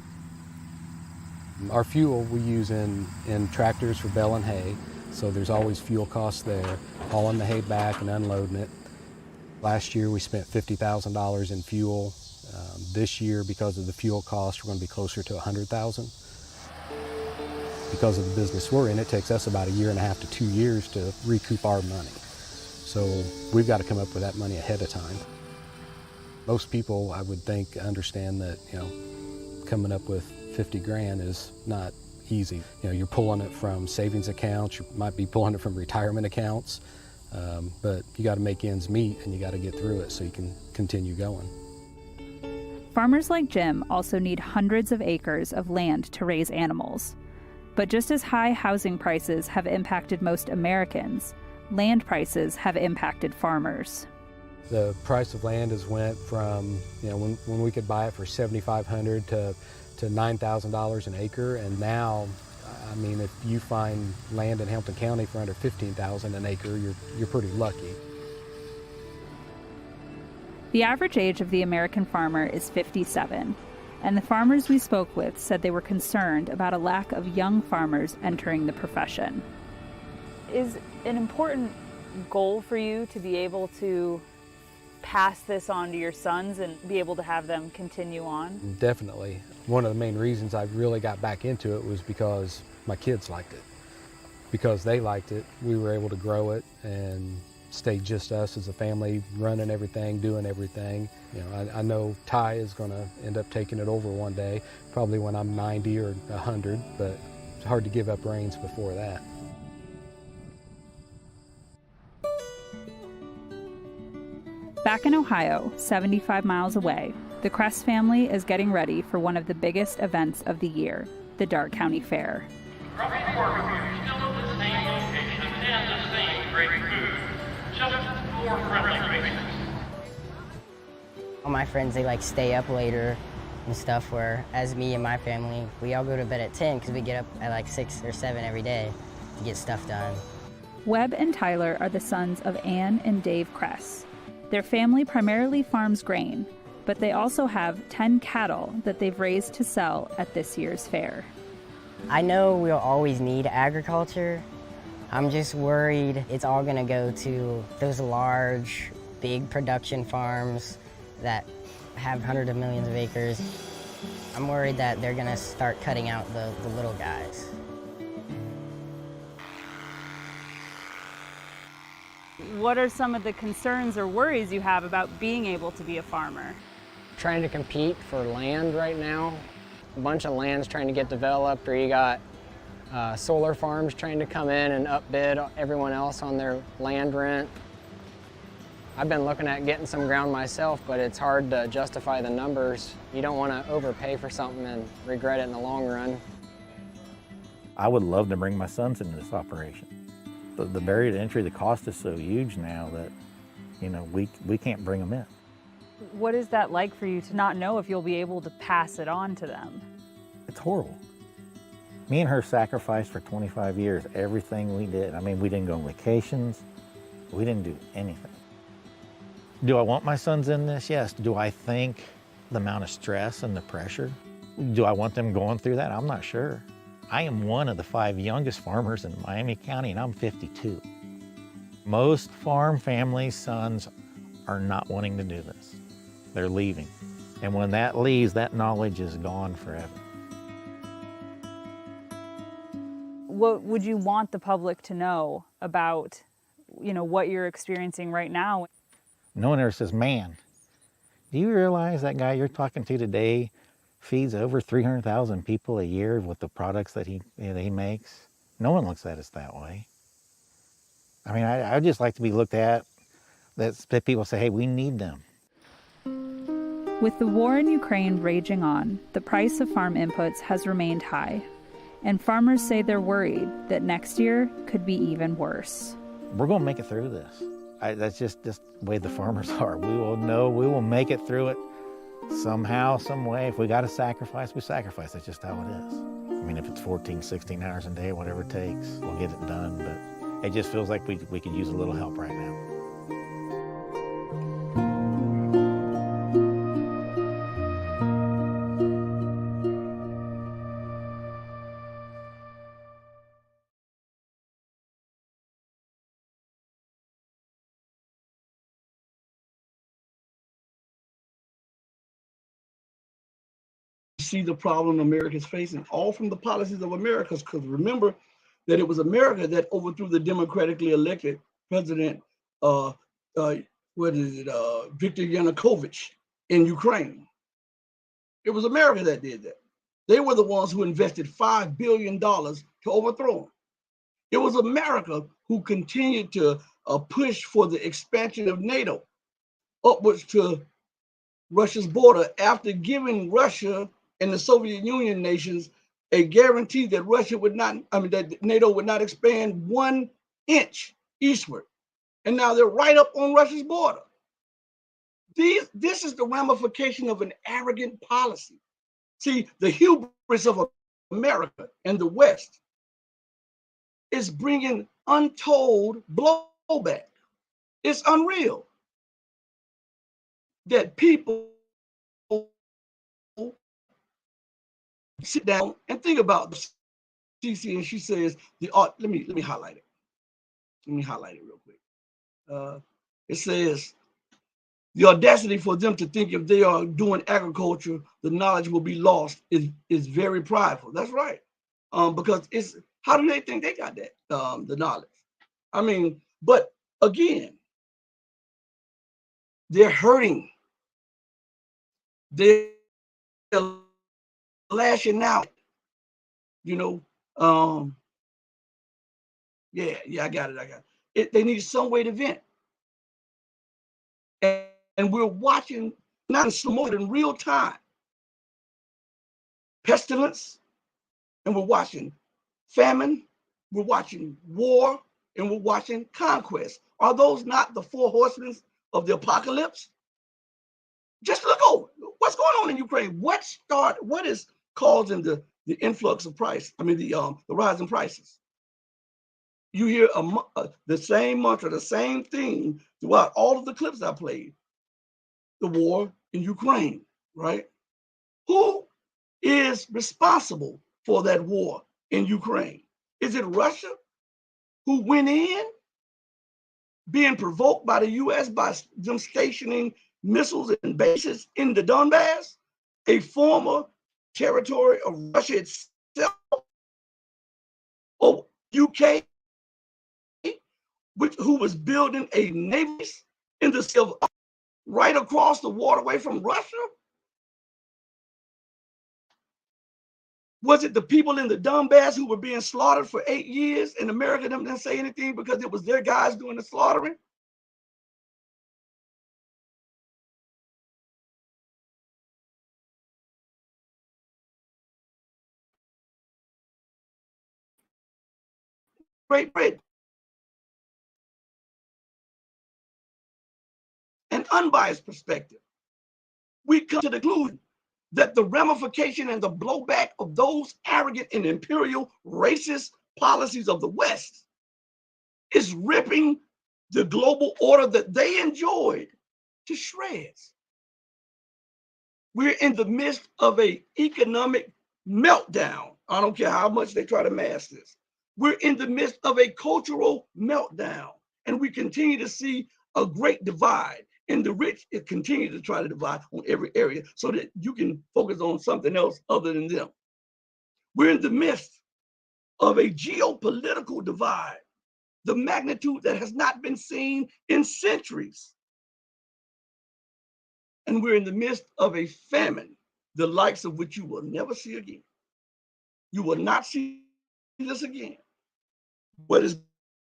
Our fuel we use in tractors for baling hay, so there's always fuel costs there, hauling the hay back and unloading it. Last year we spent $50,000 in fuel. This year, because of the fuel cost, we're going to be closer to $100,000. Because of the business we're in, it takes us about 1.5 to 2 years to recoup our money. So we've got to come up with that money ahead of time. Most people, I would think, understand that, coming up with 50 grand is not easy. You're pulling it from savings accounts, you might be pulling it from retirement accounts, but you got to make ends meet and you got to get through it so you can continue going. Farmers like Jim also need hundreds of acres of land to raise animals. But just as high housing prices have impacted most Americans, land prices have impacted farmers. The price of land has went from, when we could buy it for $7,500 to $9,000 an acre, and now, if you find land in Hampton County for under $15,000 an acre, you're pretty lucky. The average age of the American farmer is 57, and the farmers we spoke with said they were concerned about a lack of young farmers entering the profession. Is an important goal for you to be able to pass this on to your sons and be able to have them continue on? Definitely. One of the main reasons I really got back into it was because my kids liked it. Because they liked it, we were able to grow it and stay just us as a family, running everything, doing everything. I know Ty is going to end up taking it over one day, probably when I'm 90 or 100, but it's hard to give up reins before that. Back in Ohio, 75 miles away, the Crest family is getting ready for one of the biggest events of the year, the Darke County Fair. Still at the same location and the same great food, just more friendly faces. All my friends, they stay up later and stuff, where as me and my family, we all go to bed at 10 because we get up at like 6 or 7 every day to get stuff done. Webb and Tyler are the sons of Ann and Dave Kress. Their family primarily farms grain, but they also have 10 cattle that they've raised to sell at this year's fair. I know we'll always need agriculture. I'm just worried it's all gonna go to those large, big production farms that have hundreds of millions of acres. I'm worried that they're gonna start cutting out the little guys. What are some of the concerns or worries you have about being able to be a farmer? Trying to compete for land right now. A bunch of land's trying to get developed, or you got solar farms trying to come in and upbid everyone else on their land rent. I've been looking at getting some ground myself, but it's hard to justify the numbers. You don't want to overpay for something and regret it in the long run. I would love to bring my sons into this operation. The barrier to entry, the cost is so huge now that, you know, we can't bring them in. What is that like for you to not know if you'll be able to pass it on to them? It's horrible. Me and her sacrificed for 25 years, everything we did. I mean, we didn't go on vacations. We didn't do anything. Do I want my sons in this? Yes. Do I think the amount of stress and the pressure, do I want them going through that? I'm not sure. I am one of the 5 youngest farmers in Miami County, and I'm 52. Most farm families' sons are not wanting to do this. They're leaving. And when that leaves, that knowledge is gone forever. What would you want the public to know about, you know, what you're experiencing right now? No one ever says, man, do you realize that guy you're talking to today feeds over 300,000 people a year with the products that he makes? No one looks at us that way. I mean, I'd just like to be looked at, that people say, hey, we need them. With the war in Ukraine raging on, the price of farm inputs has remained high, and farmers say they're worried that next year could be even worse. We're going to make it through this. That's just the way the farmers are. We will make it through it somehow, some way. If we got to sacrifice, we sacrifice. That's just how it is. I mean, if it's 14, 16 hours a day, whatever it takes, we'll get it done. But it just feels like we could use a little help right now. See the problem America's facing, all from the policies of America. Because remember that it was America that overthrew the democratically elected president, Viktor Yanukovych in Ukraine. It was America that did that. They were the ones who invested $5 billion to overthrow him. It was America who continued to push for the expansion of NATO upwards to Russia's border after giving Russia and the Soviet Union nations a guarantee that that NATO would not expand 1 inch eastward. And now they're right up on Russia's border. This is the ramification of an arrogant policy. See, the hubris of America and the West is bringing untold blowback. It's unreal that people sit down and think about the CC, and she says let me highlight it. Let me highlight it real quick. It says the audacity for them to think if they are doing agriculture, the knowledge will be lost is very prideful. That's right. Because it's how do they think they got that the knowledge? I mean, but again, they're hurting. They're lashing out, you know. I got it. They need some way to vent, and we're watching not in slow motion, in real time, pestilence, and we're watching famine, we're watching war, and we're watching conquest. Are those not the 4 horsemen of the apocalypse? Just look over. What's going on in Ukraine? What is causing the influx of price? I mean, the rise in prices. You hear the same mantra, the same thing throughout all of the clips I played. The war in Ukraine, right? Who is responsible for that war in Ukraine? Is it Russia, who went in, being provoked by the U.S. by them stationing missiles and bases in the Donbass, a former territory of Russia itself, or UK, who was building a navy in the Sea of right across the waterway from Russia? Was it the people in the Donbass who were being slaughtered for 8 years and America didn't say anything because it was their guys doing the slaughtering? Great Britain. An unbiased perspective. We come to the conclusion that the ramification and the blowback of those arrogant and imperial racist policies of the West is ripping the global order that they enjoyed to shreds. We're in the midst of an economic meltdown. I don't care how much they try to mask this. We're in the midst of a cultural meltdown, and we continue to see a great divide. And the rich continue to try to divide on every area so that you can focus on something else other than them. We're in the midst of a geopolitical divide, the magnitude that has not been seen in centuries. And we're in the midst of a famine, the likes of which you will never see again. You will not see this again. What is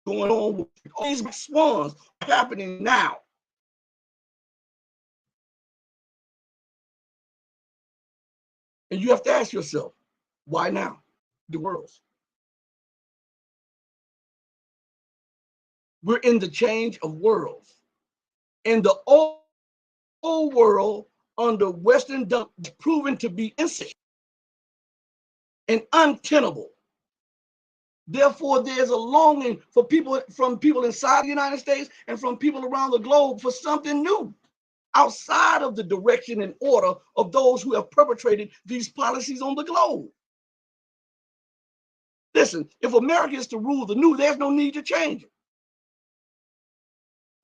going on with all these swans happening now? And you have to ask yourself, why now? The worlds. We're in the change of worlds. In the old world under Western dump proven to be insane and untenable. Therefore, there's a longing for people, from people inside the United States and from people around the globe, for something new outside of the direction and order of those who have perpetrated these policies on the globe. Listen, if America is to rule the new, there's no need to change it.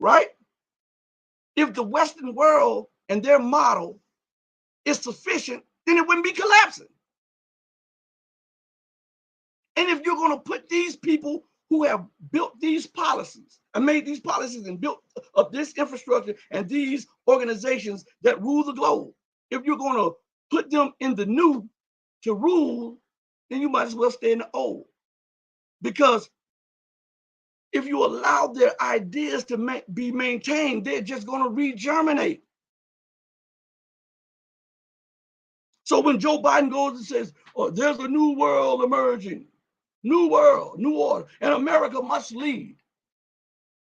Right? If the Western world and their model is sufficient, then it wouldn't be collapsing. And if you're going to put these people who have built these policies and made these policies and built up this infrastructure and these organizations that rule the globe, if you're going to put them in the new to rule, then you might as well stay in the old. Because if you allow their ideas to be maintained, they're just going to regerminate. So when Joe Biden goes and says, oh, there's a new world emerging, new world, new order, and America must lead,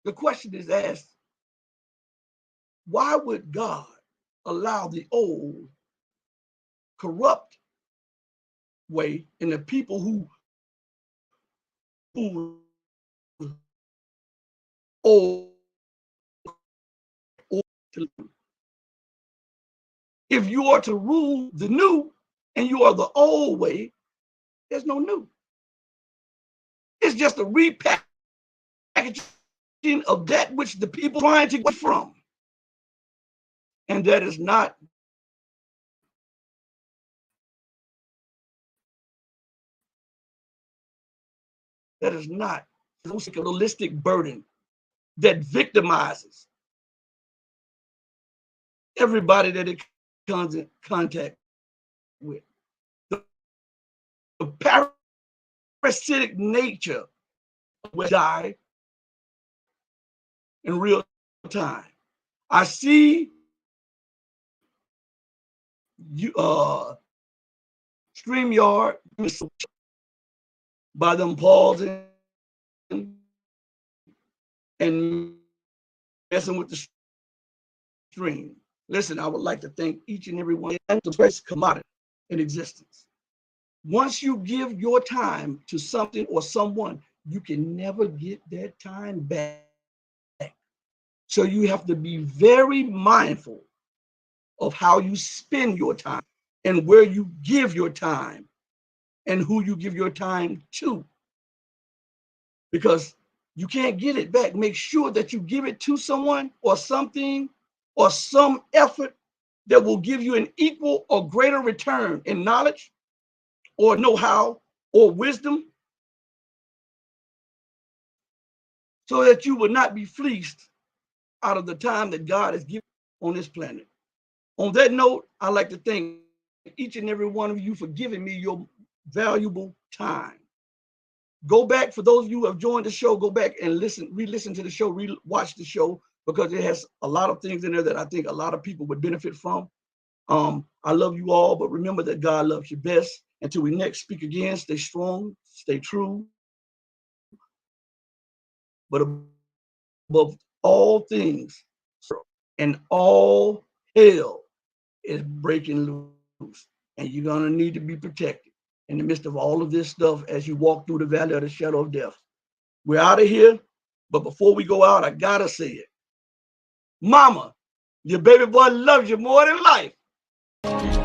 the question is asked, why would God allow the old, corrupt way and the people who old, if you are to rule the new and you are the old way, there's no new. It's just a repackaging of that which the people are trying to get from. And that is not a holistic burden that victimizes everybody that it comes in contact with. The parasitic nature will die in real time. I see you StreamYard by them pausing and messing with the stream. Listen, I would like to thank each and every one of the greatest commodity in existence. Once you give your time to something or someone, you can never get that time back. So you have to be very mindful of how you spend your time and where you give your time and who you give your time to. Because you can't get it back. Make sure that you give it to someone or something or some effort that will give you an equal or greater return in knowledge or know-how or wisdom, so that you will not be fleeced out of the time that God has given on this planet. On that note, I'd like to thank each and every one of you for giving me your valuable time. Go back, for those of you who have joined the show, go back and re-listen to the show, watch the show, because it has a lot of things in there that I think a lot of people would benefit from. I love you all, but remember that God loves you best. Until we next speak again, stay strong, stay true, but above all things, and all hell is breaking loose, and you're going to need to be protected in the midst of all of this stuff as you walk through the valley of the shadow of death. We're out of here, but before we go out, I gotta say it. Mama, your baby boy loves you more than life.